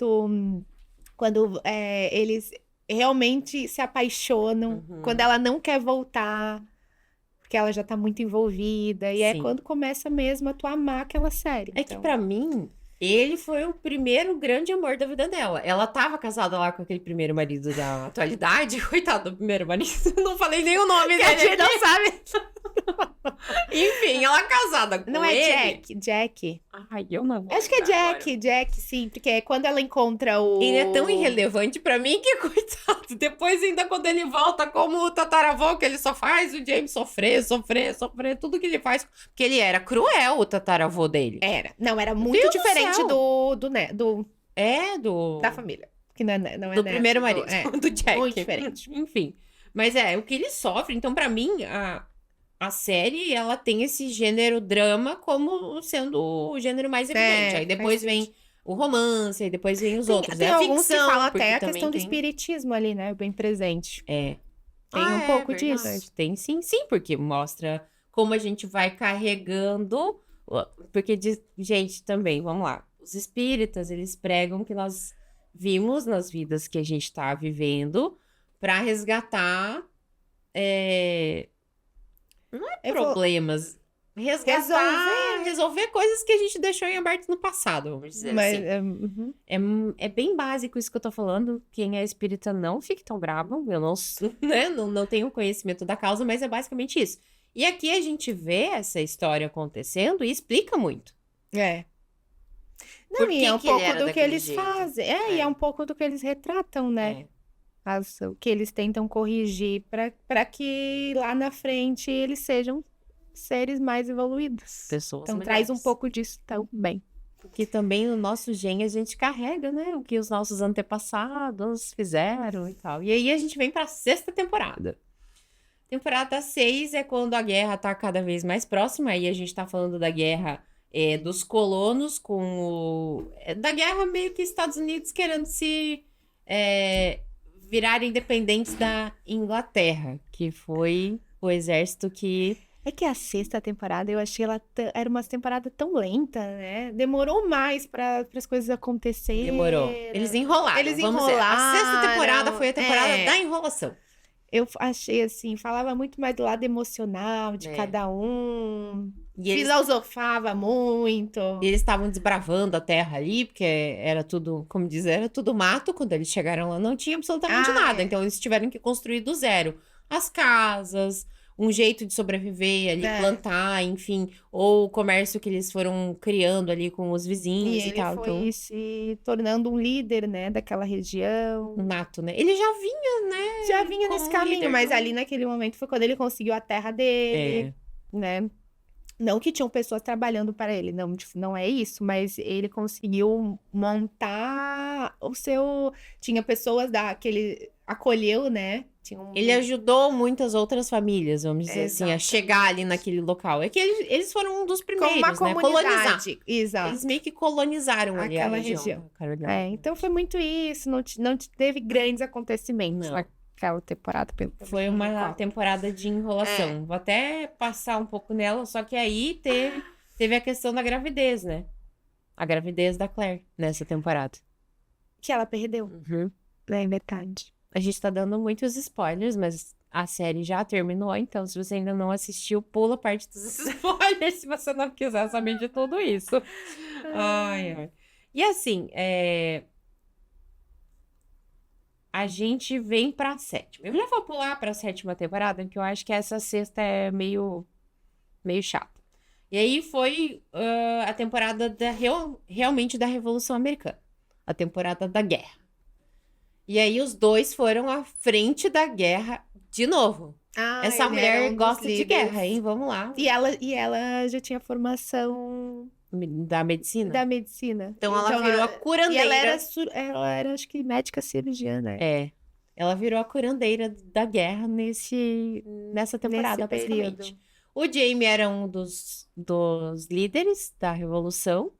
eles realmente se apaixonam, quando ela não quer voltar, porque ela já tá muito envolvida, e é quando começa mesmo a tu amar aquela série. É que pra mim, ele foi o primeiro grande amor da vida dela. Ela tava casada lá com aquele primeiro marido da atualidade. Coitado do primeiro marido. Não falei nem o nome dele. A gente não sabe. Enfim, ela casada com ele. Não é Jack. Ai, eu não vou. Acho que é Jack, sim. Porque é quando ela encontra o... Ele é tão irrelevante pra mim que, coitado. Depois, ainda quando ele volta como o tataravô, que ele só faz o James sofrer. Tudo que ele faz. Porque ele era cruel, o tataravô dele. Não, era muito diferente da família. Que não é do primeiro marido. Do Jack. Muito diferente. Enfim. Mas o que ele sofre. Então, pra mim, a série, ela tem esse gênero drama como sendo o gênero mais evidente. Aí depois vem o romance, aí depois vem os outros. Tem a alguns ficção, que falam até a questão do tem... espiritismo ali, né? Bem presente. Tem um pouco disso. Tem sim, porque mostra como a gente vai carregando... Porque, gente, também, vamos lá. Os espíritas, eles pregam que nós vimos nas vidas que a gente tá vivendo pra resgatar... Não é problemas. Resolver coisas que a gente deixou em aberto no passado, vamos dizer assim. É bem básico isso que eu tô falando. Quem é espírita não fique tão bravo. Eu não tenho conhecimento da causa, mas é basicamente isso. E aqui a gente vê essa história acontecendo e explica muito. Não, e é um pouco do que eles fazem. E é um pouco do que eles retratam, né? O que eles tentam corrigir para que lá na frente eles sejam seres mais evoluídos. Pessoas então melhores. Traz um pouco disso também. Porque também no nosso gene a gente carrega, né? O que os nossos antepassados fizeram e tal. E aí a gente vem pra 6ª temporada. Temporada 6 é quando a guerra tá cada vez mais próxima. Aí a gente tá falando da guerra dos colonos com da guerra meio que Estados Unidos querendo se... virarem independentes da Inglaterra, que foi o exército que... É que a sexta temporada, eu achei ela era uma temporada tão lenta, né? Demorou mais para as coisas acontecerem. Demorou. Eles enrolaram, vamos dizer. A sexta temporada foi a temporada da enrolação. Eu achei assim, falava muito mais do lado emocional de cada um. E filosofava muito. E eles estavam desbravando a terra ali, porque era tudo, como diz, era tudo mato. Quando eles chegaram lá, não tinha absolutamente nada. Então, eles tiveram que construir do zero. As casas, um jeito de sobreviver ali, plantar, enfim. Ou o comércio que eles foram criando ali com os vizinhos e tal. Ele foi se tornando um líder, né, daquela região. Nato, né? Ele já vinha, né? Já vinha nesse caminho, mas ali naquele momento foi quando ele conseguiu a terra dele, né? Não que tinham pessoas trabalhando para ele, não é isso, mas ele conseguiu montar o seu... Tinha pessoas que ele acolheu, né? Ele ajudou muitas outras famílias, vamos dizer assim, a chegar ali naquele local. É que eles foram um dos primeiros, uma comunidade. Colonizar. Exato. Eles meio que colonizaram ali aquela região. Então foi muito isso, não teve grandes acontecimentos naquela temporada. Foi uma temporada de enrolação. Vou até passar um pouco nela, só que aí teve a questão da gravidez, né? A gravidez da Claire nessa temporada. Que ela perdeu. É verdade. A gente tá dando muitos spoilers, mas a série já terminou, então se você ainda não assistiu, pula parte dos spoilers se você não quiser saber de tudo isso. Ai. E assim, a gente vem pra sétima. Eu já vou pular pra sétima temporada, porque eu acho que essa sexta é meio chata. E aí foi a temporada realmente da Revolução Americana. A temporada da guerra. E aí os dois foram à frente da guerra de novo. Essa mulher gosta de guerra, hein? Vamos lá. E ela já tinha formação... Da medicina? Da medicina. Então ela virou a curandeira. E ela era, acho que, médica cirurgiana. Ela virou a curandeira da guerra nessa temporada, basicamente. O Jaime era um dos líderes da Revolução.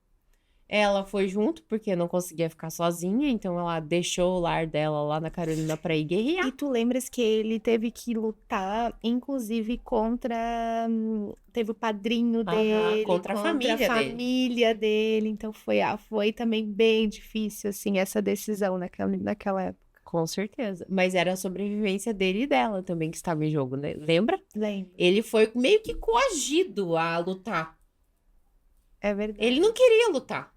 Ela foi junto, porque não conseguia ficar sozinha, então ela deixou o lar dela lá na Carolina pra ir guerrear. E tu lembras que ele teve que lutar, inclusive, contra... Teve o padrinho dele, contra a família dele. Então foi também bem difícil, assim, essa decisão naquela época. Com certeza. Mas era a sobrevivência dele e dela também que estava em jogo, né? Lembra? Lembro. Ele foi meio que coagido a lutar. É verdade. Ele não queria lutar.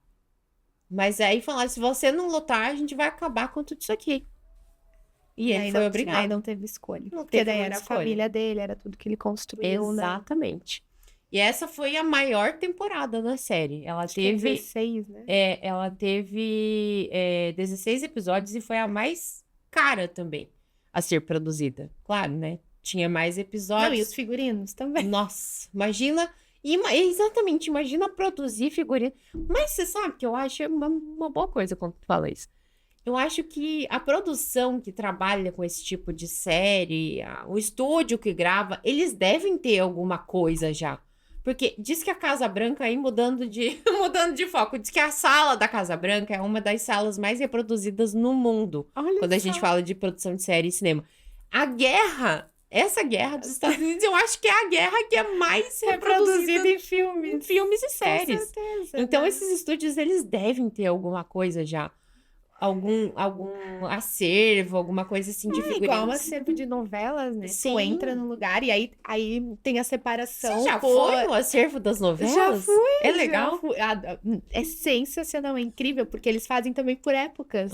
Mas aí falaram, se você não lutar, a gente vai acabar com tudo isso aqui. E ele foi obrigado. Aí não teve escolha. Porque daí era a família dele, era tudo que ele construiu, Exatamente. Né? E essa foi a maior temporada da série. Ela teve... 16, né? Ela teve 16 episódios e foi a mais cara também a ser produzida. Claro, né? Tinha mais episódios. Não, e os figurinos também. Nossa, imagina... Exatamente, imagina produzir figurino. Mas você sabe que eu acho uma boa coisa quando tu fala isso. Eu acho que a produção que trabalha com esse tipo de série, o estúdio que grava, eles devem ter alguma coisa já. Porque diz que a Casa Branca, aí mudando de foco, diz que a sala da Casa Branca é uma das salas mais reproduzidas no mundo. Olha quando a gente fala de produção de série e cinema. Essa guerra dos Estados Unidos, eu acho que é a guerra que é mais reproduzida em filmes e séries. Com certeza, então, né? esses estúdios, eles devem ter alguma coisa já. Algum acervo, alguma coisa assim de figurinos. Igual um acervo de novelas, né? Sim. Tu entra no lugar e aí tem a separação. Você já foi no acervo das novelas? Já fui. É legal? Já fui. É sensacional, é incrível, porque eles fazem também por épocas.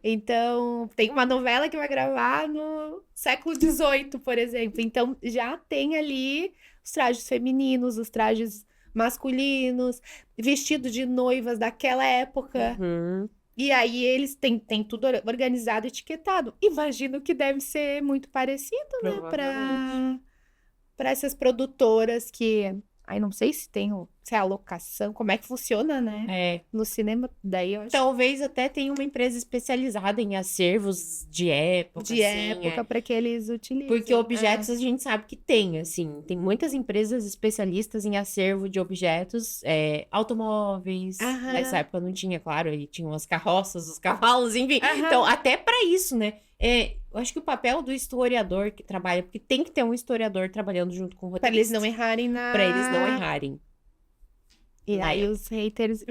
Então, tem uma novela que vai gravar no século XVIII, por exemplo. Então, já tem ali os trajes femininos, os trajes masculinos, vestido de noivas daquela época. E aí eles têm tudo organizado, etiquetado. Imagino que deve ser muito parecido, né? Para essas produtoras que... Aí não sei se se é a locação, como é que funciona, né? No cinema, daí eu acho... Talvez até tenha uma empresa especializada em acervos de época. Para que eles utilizem. Porque objetos a gente sabe que tem, assim. Tem muitas empresas especialistas em acervo de objetos, automóveis. Nessa época não tinha, claro, aí tinham as carroças, os cavalos, enfim. Então, até para isso, né? Eu acho que o papel do historiador que trabalha, porque tem que ter um historiador trabalhando junto com o Pra eles roteirista. não errarem na... Pra eles não errarem. E Na aí os haters...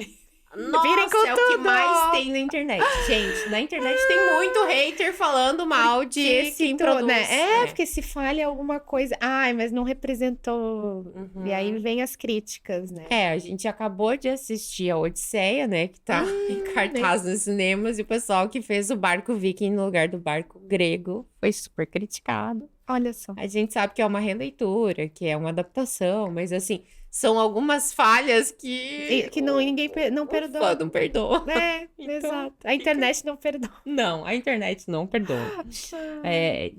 Nossa, Virem com é o que tudo! mais tem na internet. Gente, na internet tem muito hater falando mal de Porque quem entrou, produz. né? Porque se falha alguma coisa... Ai, mas não representou... Uhum. E aí vem as críticas, né? A gente acabou de assistir a Odisseia, né? Que tá em cartaz nos cinemas. E o pessoal que fez o barco viking no lugar do barco grego foi super criticado. Olha só. A gente sabe que é uma releitura, que é uma adaptação. Mas, assim, são algumas falhas que... Que não, ninguém não o perdoa. fã não perdoa. É, Então, exato. A internet não perdoa. Não, a internet não perdoa.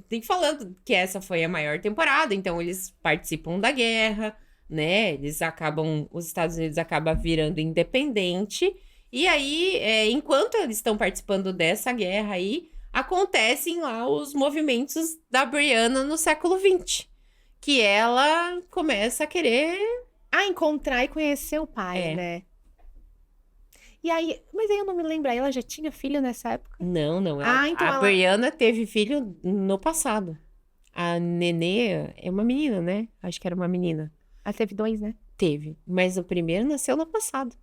Tem falando que essa foi a maior temporada, então eles participam da guerra, né? Os Estados Unidos acabam virando independente. E aí, enquanto eles estão participando dessa guerra aí, acontecem lá os movimentos da Brianna no século XX. Que ela começa a querer... encontrar e conhecer o pai, né? E aí, mas aí eu não me lembro, aí ela já tinha filho nessa época? Não. Então a ela... Brianna teve filho no passado. A Nenê é uma menina, né? Acho que era uma menina. Ela teve 2, né? Teve. Mas o primeiro nasceu no passado.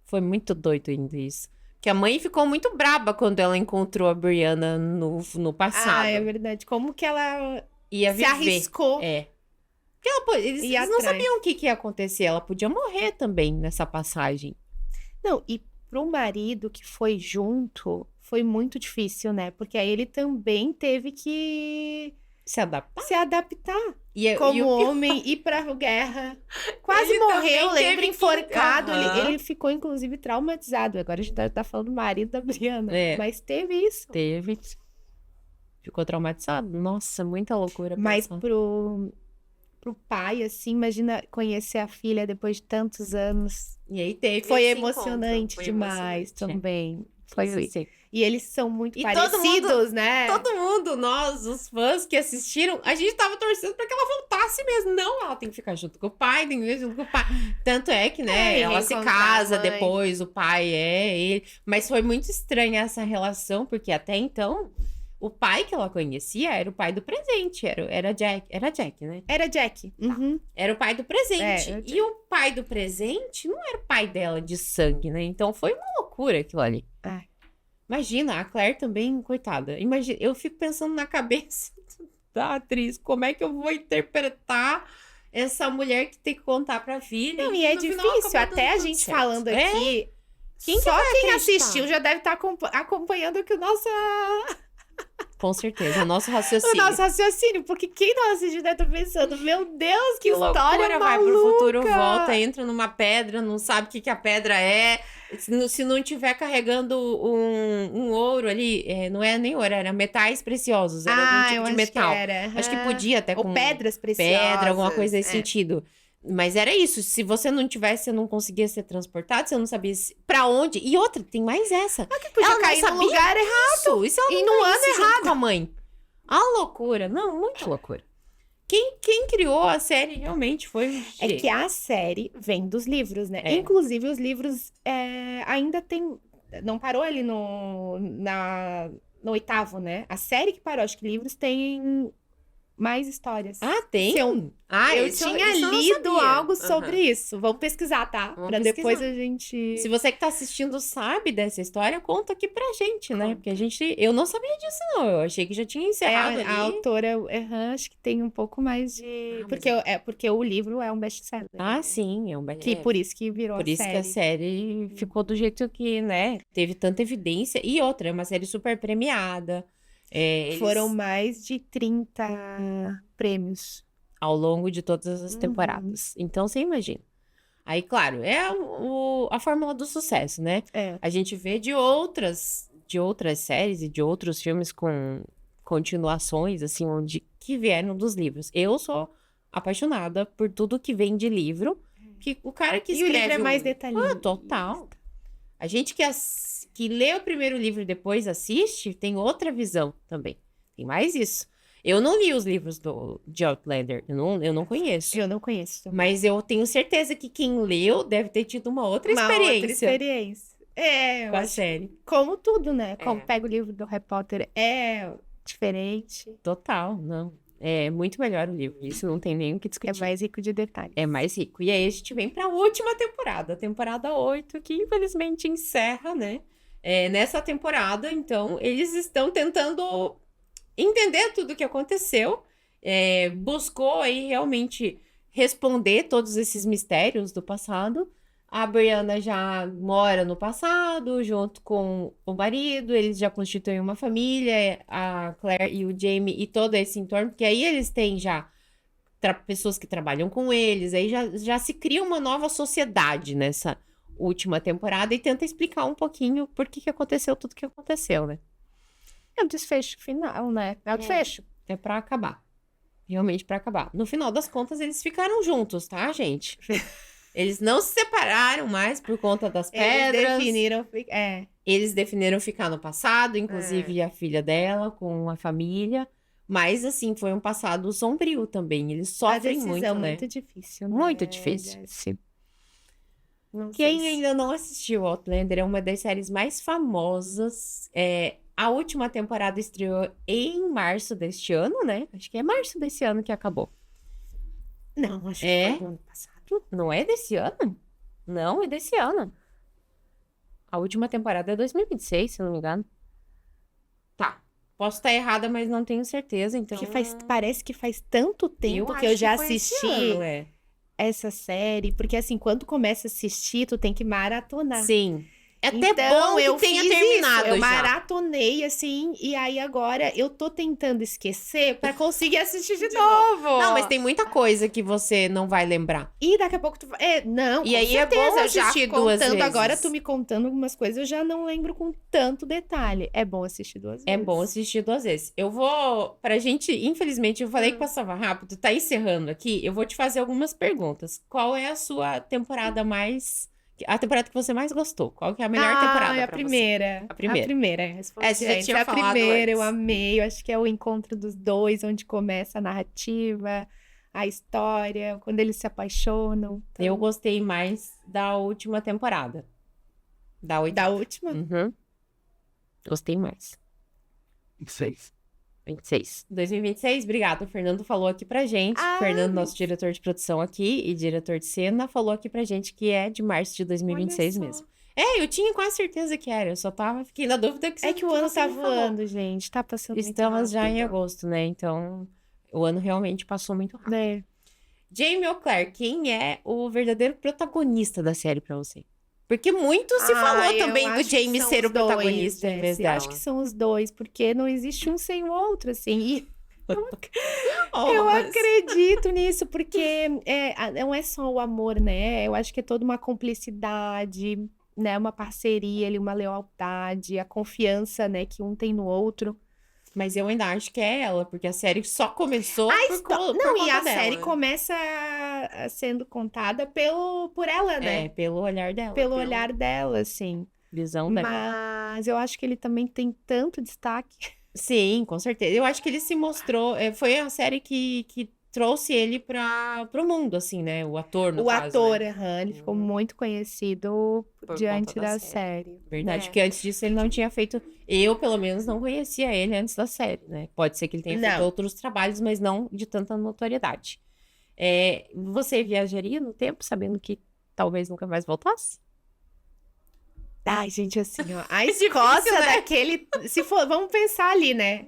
Foi muito doido ainda isso. Porque a mãe ficou muito braba quando ela encontrou a Brianna no passado. É verdade. Como que ela Ia se viver. arriscou? Porque eles Ir não atrás. sabiam o que ia acontecer. Ela podia morrer também nessa passagem. Não, e pro marido que foi junto, foi muito difícil, né? Porque aí ele também teve que Se adaptar. se adaptar. E Como o pior- homem, ir pra guerra. Quase Ele morreu, também lembra, teve que- enforcado. Aham. Ele ficou, inclusive, traumatizado. Agora a gente tá falando do marido da Brianna. É. Mas teve isso. Teve. Ficou traumatizado. Nossa, muita loucura. Mas pensar. pro pai, assim, imagina conhecer a filha depois de tantos anos. E aí teve Foi esse emocionante encontro. Foi demais emocionante. também. Foi. Sim. E eles são muito E todo parecidos, né? Todo mundo, nós, os fãs que assistiram, a gente tava torcendo pra que ela voltasse mesmo. Não, ela tem que ficar junto com o pai, tem que ficar junto com o pai. Tanto é que, né, É, e ela se reencontrar casa a mãe. depois, o pai é ele. Mas foi muito estranha essa relação, porque até então, o pai que ela conhecia era o pai do presente, era Jack, né? Era Jack. Uhum. Era o pai do presente. É, era E o pai do presente não era o pai dela de sangue, né? Então foi uma loucura aquilo ali. É. Imagina, a Claire também, coitada. Imagina, eu fico pensando na cabeça da atriz, como é que eu vou interpretar essa mulher que tem que contar pra filha? Não, e e é no final difícil. acaba Até dando a tudo gente certo. falando É? aqui. Quem que só vai quem acreditar? assistiu já deve estar acompanhando o que o nosso Com certeza, o nosso raciocínio. raciocínio. Porque quem não assistiu deve estar pensando, meu Deus, que história loucura, vai pro maluca. futuro, volta, entra numa pedra, não sabe o que a pedra é. Se não tiver carregando um ouro ali, não era nem ouro, era metais preciosos, era algum tipo eu de acho metal. que era. Acho que aham. podia até Ou com pedras preciosas. pedra, alguma coisa nesse é. sentido. Mas era isso, se você não tivesse, você não conseguia ser transportado, você não sabia pra onde. E outra, tem mais essa. Que podia Ela não cair no sabia lugar errado. Isso, e se ela E não no caísse ano junto com a mãe? A loucura, não, muita loucura. Quem criou a série realmente foi um É gênio. que a série vem dos livros, né? É. Inclusive, os livros ainda tem... Não parou ali no 8º, né? A série que parou. Acho que livros têm mais histórias. Ah, tem? Se eu Isso tinha isso eu não lido sabia. algo Aham. sobre isso. Vamos pesquisar, tá? Vamos Pra depois pesquisar. a gente... Se você que tá assistindo sabe dessa história, conta aqui pra gente, né? Conta. Porque eu não sabia disso, não. Eu achei que já tinha encerrado ali. a autora, acho que tem um pouco mais de... mas porque o livro é um best-seller. Ah, sim, é um Que por isso que virou Por a isso que a série ficou do jeito que, né? Teve tanta evidência. E outra, é uma série super premiada. Foram mais de 30 prêmios. Ao longo de todas as Uhum. temporadas. Então, você imagina. Aí, claro, é a fórmula do sucesso, né? É. A gente vê de outras séries e de outros filmes com continuações, assim, que vieram dos livros. Eu sou apaixonada por tudo que vem de livro. Que o cara que E o escreve livro é mais detalhista. Ah, total. A gente que lê o primeiro livro e depois assiste, tem outra visão também. Tem mais isso. Eu não li os livros de Outlander, eu não conheço. Eu não conheço. Mas eu tenho certeza que quem leu deve ter tido uma outra Uma experiência. outra experiência. É, eu com a acho série. como tudo, né? Como É. pega o livro do Harry Potter, é diferente, Total, não. É muito melhor o livro. Isso não tem nem o que é discutir. mais rico de detalhes. É mais rico. E aí a gente vem para a última temporada, a temporada 8, que infelizmente encerra, né? Nessa temporada, então, eles estão tentando entender tudo o que aconteceu. Buscou aí realmente responder todos esses mistérios do passado. A Brianna já mora no passado, junto com o marido, eles já constituem uma família, a Claire e o Jamie e todo esse entorno, porque aí eles têm já pessoas que trabalham com eles, aí já se cria uma nova sociedade nessa última temporada e tenta explicar um pouquinho por que aconteceu tudo que aconteceu, né? É o desfecho final, né? É o desfecho. É pra acabar. Realmente pra acabar. No final das contas, eles ficaram juntos, tá, gente? Eles não se separaram mais por conta das pedras. Eles definiram ficar no passado, inclusive a filha dela com a família. Mas, assim, foi um passado sombrio também. Eles A sofrem decisão muito, né? muito difícil, né? Muito difícil. Jesse? Não sei Quem se- ainda não assistiu Outlander é uma das séries mais famosas. A última temporada estreou em março deste ano, né? Acho que é março desse ano que acabou. Não, acho É? que foi no ano passado. Não é desse ano? Não, é desse ano. A última temporada é 2026, se eu não me engano. Tá. Posso estar errada, mas não tenho certeza, então... Parece que faz tanto tempo que eu acho já foi esse assisti ano, é. essa série, porque assim, quando começa a assistir, tu tem que maratonar. Sim. É até Então, bom eu que tenha fiz terminado isso. Eu já. maratonei, assim, e aí agora eu tô tentando esquecer pra conseguir assistir de De novo. Não, mas tem muita coisa que você não vai lembrar. E daqui a pouco tu vai. Não, E com aí é bom certeza, eu já assistir duas contando vezes. agora, tu me contando algumas coisas, eu já não lembro com tanto detalhe. É bom assistir duas É vezes. bom assistir 2 vezes. Eu vou, pra gente, infelizmente, eu falei que passava rápido, tá encerrando aqui, eu vou te fazer algumas perguntas. Qual é a sua temporada a temporada que você mais gostou? Qual que é a melhor temporada É a pra primeira. A primeira. A primeira. Respondi Você já antes. tinha A falado primeira, eu antes. amei. Eu acho que é o encontro dos dois, onde começa a narrativa, a história, quando eles se apaixonam. Então, Eu gostei mais da última temporada. Da da oitava. última. Uhum. Gostei mais. 26. 2026, obrigada. O Fernando falou aqui pra gente. Ah, O Fernando, nosso diretor de produção aqui e diretor de cena, falou aqui pra gente que é de março de 2026 Olha só. mesmo. Eu tinha quase certeza que era. Eu só fiquei na dúvida que É que o que ano você tá me falou. voando, gente. Tá passando muito Estamos já em rápido. agosto, né? Então, o ano realmente passou muito rápido. Né? Jamie ou Claire, quem é o verdadeiro protagonista da série pra você? Porque muito se falou Eu também do acho que Jamie são ser os o protagonista dois, em vez Jessie. dela. Acho que são os dois, porque não existe um sem o outro, assim. E Oh, eu mas- acredito nisso, porque não é só o amor, né? Eu acho que é toda uma cumplicidade, né? Uma parceria ali, uma lealdade, a confiança, né? Que um tem no outro. Mas eu ainda acho que é ela, porque a série só começou por Não, e conta a dela. série começa sendo contada por ela, né? Pelo olhar dela. Pelo pela olhar dela, assim. visão dela. Mas eu acho que ele também tem tanto destaque. Sim, com certeza. Eu acho que ele se mostrou... foi a série que trouxe ele pro mundo, assim, né? O ator, no O caso, ator, né? ele ficou muito conhecido Por diante conta da da série. série. Verdade, né? que antes disso ele não tinha feito... Eu, pelo menos, não conhecia ele antes da série, né? Pode ser que ele tenha feito Não. outros trabalhos, mas não de tanta notoriedade. Você viajaria no tempo sabendo que talvez nunca mais voltasse? Ai, gente, assim, ó, a difícil, Escócia né? daquele... vamos pensar ali, né?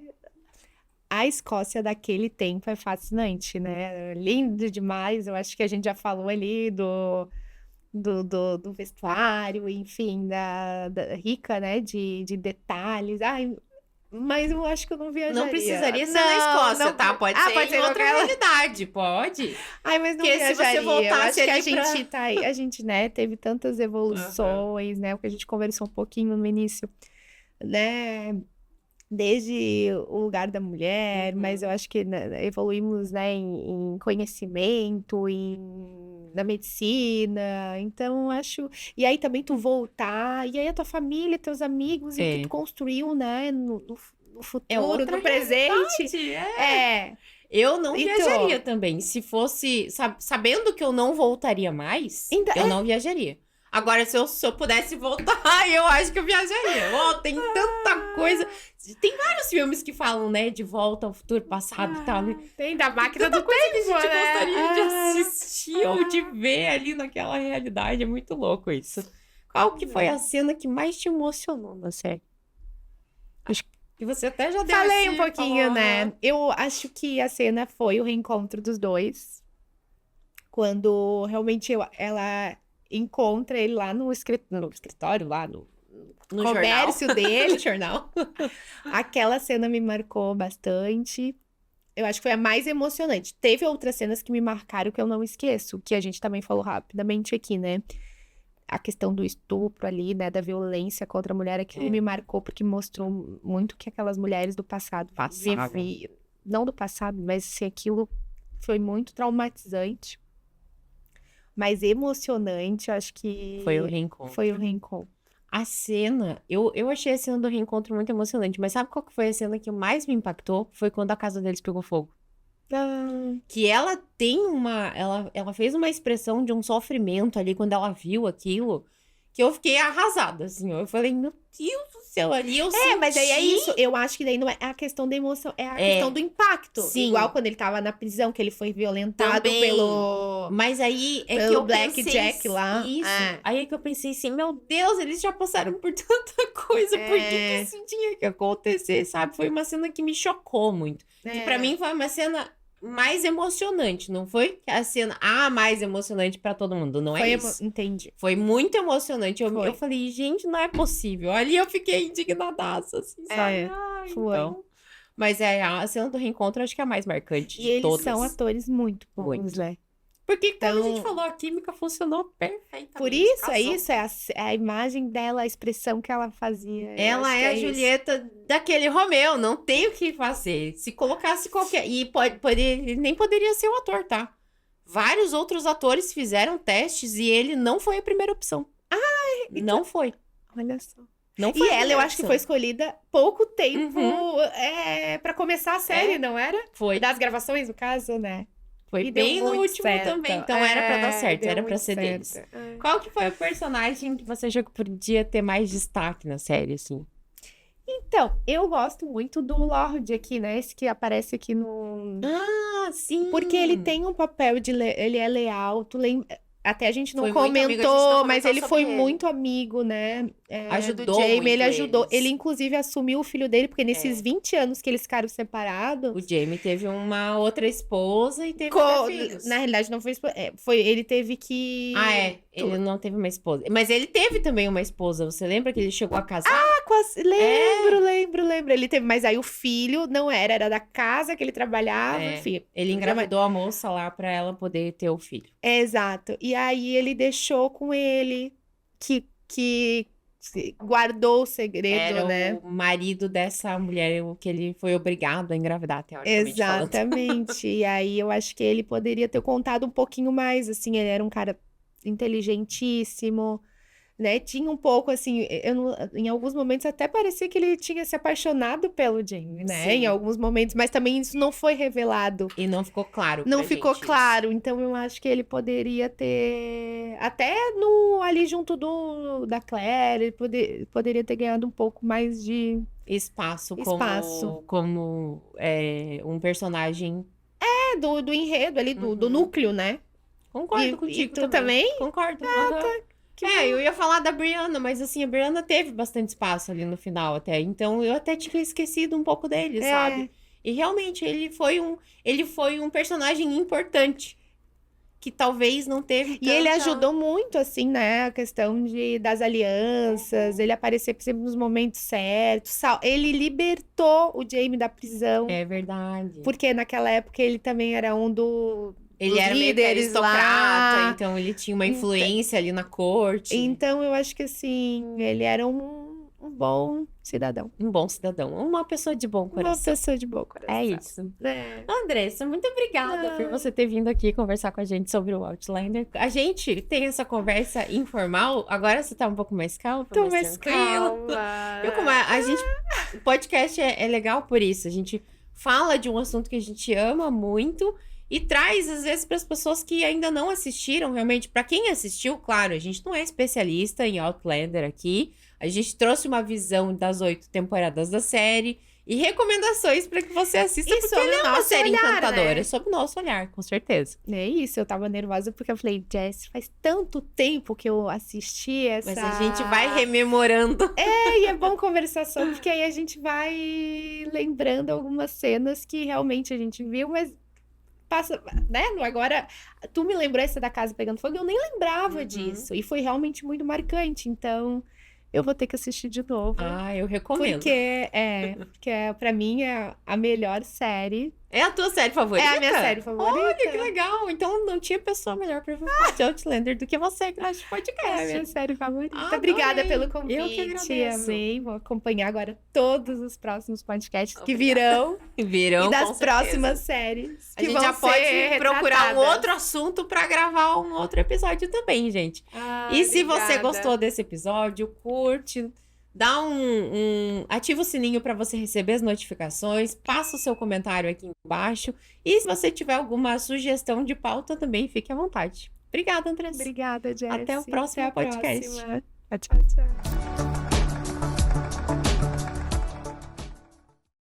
A Escócia daquele tempo é fascinante, né? Lindo demais. Eu acho que a gente já falou ali do vestuário, enfim, da rica, né? De detalhes. Ai, mas eu acho que eu não viajaria. Não precisaria ser na Escócia, tá? Pode ser pode em ser outra qualquer... realidade, pode. Ai, mas não Porque se você viajaria. Eu voltasse acho que a ali pra- gente tá aí, a gente, né, teve tantas evoluções, né, o que a gente conversou um pouquinho no início, né, desde o lugar da mulher, mas eu acho que né, evoluímos, né, em conhecimento, na medicina, então acho... E aí também tu voltar, e aí a tua família, teus amigos, e o que tu construiu, né, no futuro, outra no presente. Eu não Então- viajaria também. Se fosse sabendo que eu não voltaria mais, Ainda eu não viajaria. Agora, se eu pudesse voltar, eu acho que eu viajaria. Ó, tem tanta coisa. Tem vários filmes que falam, né, de volta ao futuro, passado e tal, né? Tem da máquina Tanta do coisa que a tempo, gente né? gostaria de assistir ou de ver ali naquela realidade. É muito louco isso. Qual que foi a cena que mais te emocionou na série? Acho que você até já deu Falei esse- um pouquinho, falou, né? aham. Eu acho que a cena foi o reencontro dos dois. Quando realmente ela encontra ele lá no escritório, lá no No comércio jornal. dele. No jornal. Aquela cena me marcou bastante. Eu acho que foi a mais emocionante. Teve outras cenas que me marcaram que eu não esqueço, que a gente também falou rapidamente aqui, né? A questão do estupro ali, né? Da violência contra a mulher, aquilo É. me marcou porque mostrou muito que aquelas mulheres do passado Passaram. viviam. Não do passado, mas se aquilo foi muito traumatizante. Mas emocionante, eu acho que Foi o reencontro. foi o reencontro. A cena, eu achei a cena do reencontro muito emocionante, mas sabe qual que foi a cena que mais me impactou? Foi quando a casa deles pegou fogo. Que ela tem ela fez uma expressão de um sofrimento ali quando ela viu aquilo, que eu fiquei arrasada, assim, ó. Eu falei, meu Deus do céu, ali eu Mas aí é senti- isso. Eu acho que daí não é a questão da emoção, é a É. questão do impacto. Sim. Igual quando ele tava na prisão, que ele foi violentado Também. pelo... Mas aí é Pelo que eu Black pensei Jack lá. isso. É. Aí é que eu pensei assim, meu Deus, eles já passaram por tanta coisa, por que É. isso tinha que acontecer, sabe? Foi uma cena que me chocou muito. Que pra mim foi uma cena mais emocionante, não foi a cena mais emocionante pra todo mundo, não é isso. Entendi. Foi muito emocionante. Foi. Eu falei, gente, não é possível. Ali eu fiquei indignadaça, assim, sabe? Ai, foi. então. Mas a cena do reencontro acho que é a mais marcante E de eles todas. são atores muito bons, Muito. né? Porque, como a Então- gente falou, a química funcionou perfeitamente. Por isso, Casou. é a imagem dela, a expressão que ela fazia. Eu Ela acho que é a isso. Julieta daquele Romeu, não tem o que fazer. Se colocasse qualquer. E ele nem poderia ser o ator, tá? Vários outros atores fizeram testes e ele não foi a primeira opção. Não foi. Olha só. Não foi E a ela, eu primeira acho que opção. foi escolhida pouco tempo Uhum. pra começar a série, É. não era? Foi. Das gravações, no caso, né? Foi E deu bem no muito último certo. também. Então era pra dar É, certo, deu era pra muito ser certo. deles. É. Qual que foi o personagem que você achou que podia ter mais destaque na série, assim? Então, eu gosto muito do Lorde aqui, né? Esse que aparece aqui no... Ah, sim! Porque ele tem um papel de... Ele é leal, tu lembra... Até a gente não Foi muito amigo, a gente não comentou, mas comentou ele sobre foi ele. muito amigo, né? Ajudou do Jamie, muito ele ajudou. eles. Ele, inclusive, assumiu o filho dele, porque nesses É. 20 anos que eles ficaram separados... O Jamie teve uma outra esposa e teve até filhos. Na realidade, não foi... ele teve que... Ele não teve uma esposa. Mas ele teve também uma esposa. Você lembra que ele chegou a casar? Lembro. Ele teve, mas aí o filho não era da casa que ele trabalhava, É. enfim. Ele engravidou a moça lá pra ela poder ter o filho. Exato. E aí ele deixou com ele que guardou o segredo, Era né? o marido dessa mulher o que ele foi obrigado a engravidar, teoricamente falando. Exatamente. E aí eu acho que ele poderia ter contado um pouquinho mais, assim, ele era um cara inteligentíssimo, né? Tinha um pouco, assim, em alguns momentos até parecia que ele tinha se apaixonado pelo Jamie, né? Sim. Em alguns momentos, mas também isso não foi revelado. E não ficou claro Não pra ficou gente isso. claro, então eu acho que ele poderia ter, até ali junto da Claire, ele poderia ter ganhado um pouco mais de Espaço Espaço. como um personagem. do enredo ali, do Uhum. núcleo, né? Concordo E contigo tu também? Concordo. aham. Que Eu ia falar da Brianna, mas assim, a Brianna teve bastante espaço ali no final até. Então eu até tinha esquecido um pouco dele, É. sabe? E realmente ele foi um personagem importante. Que talvez não teve E ele tanta- ajudou muito, assim, né? A questão das alianças, ele aparecer sempre nos momentos certos. Ele libertou o Jamie da prisão, É verdade. porque naquela época ele também era um Ele dos era meio que líderes aristocrata, lá. então ele tinha uma Então- influência ali na corte. Então, eu acho que, assim, ele era um bom cidadão. Um bom cidadão, uma pessoa de bom Uma coração. pessoa de bom coração. É isso. É. Andressa, muito obrigada por você ter vindo aqui conversar com a gente sobre o Outlander. A gente tem essa conversa informal, agora você tá um pouco mais calma, Tô mais tranquilo. calma. Eu, como a gente, o podcast é legal por isso, a gente fala de um assunto que a gente ama muito e traz, às vezes, para as pessoas que ainda não assistiram, realmente. Para quem assistiu, claro, a gente não é especialista em Outlander aqui. A gente trouxe uma visão das 8 temporadas da série e recomendações para que você assista, E porque sob ele o é uma nosso série olhar, encantadora, né? sob o nosso olhar, com certeza. É isso, eu tava nervosa porque eu falei, Jess, faz tanto tempo que eu assisti essa... Mas a gente vai rememorando. E é bom conversar sobre, porque aí a gente vai lembrando algumas cenas que realmente a gente viu, mas passa, né? Agora, tu me lembrou essa da casa pegando fogo, eu nem lembrava disso. E foi realmente muito marcante, então eu vou ter que assistir de novo. Eu recomendo. Porque pra mim é a melhor série. É a tua série favorita? É a minha série favorita. Olha, que legal. Então não tinha pessoa melhor pra falar de Outlander do que você que nós podcast. É a minha série favorita. Adorei. Obrigada pelo convite. Eu que agradeço. Amei. Vou acompanhar agora todos os próximos podcasts que virão. Virão, E das com próximas certeza. séries. A Que gente vão já pode ser procurar um retratadas. outro assunto pra gravar um outro episódio também, gente. E se você Obrigada. gostou desse episódio, curte, dá ativa o sininho para você receber as notificações, passa o seu comentário aqui embaixo. E se você tiver alguma sugestão de pauta também, fique à vontade. Obrigada, Andressa. Obrigada, Jess. Até o próximo Até a podcast. próxima. Tchau, tchau.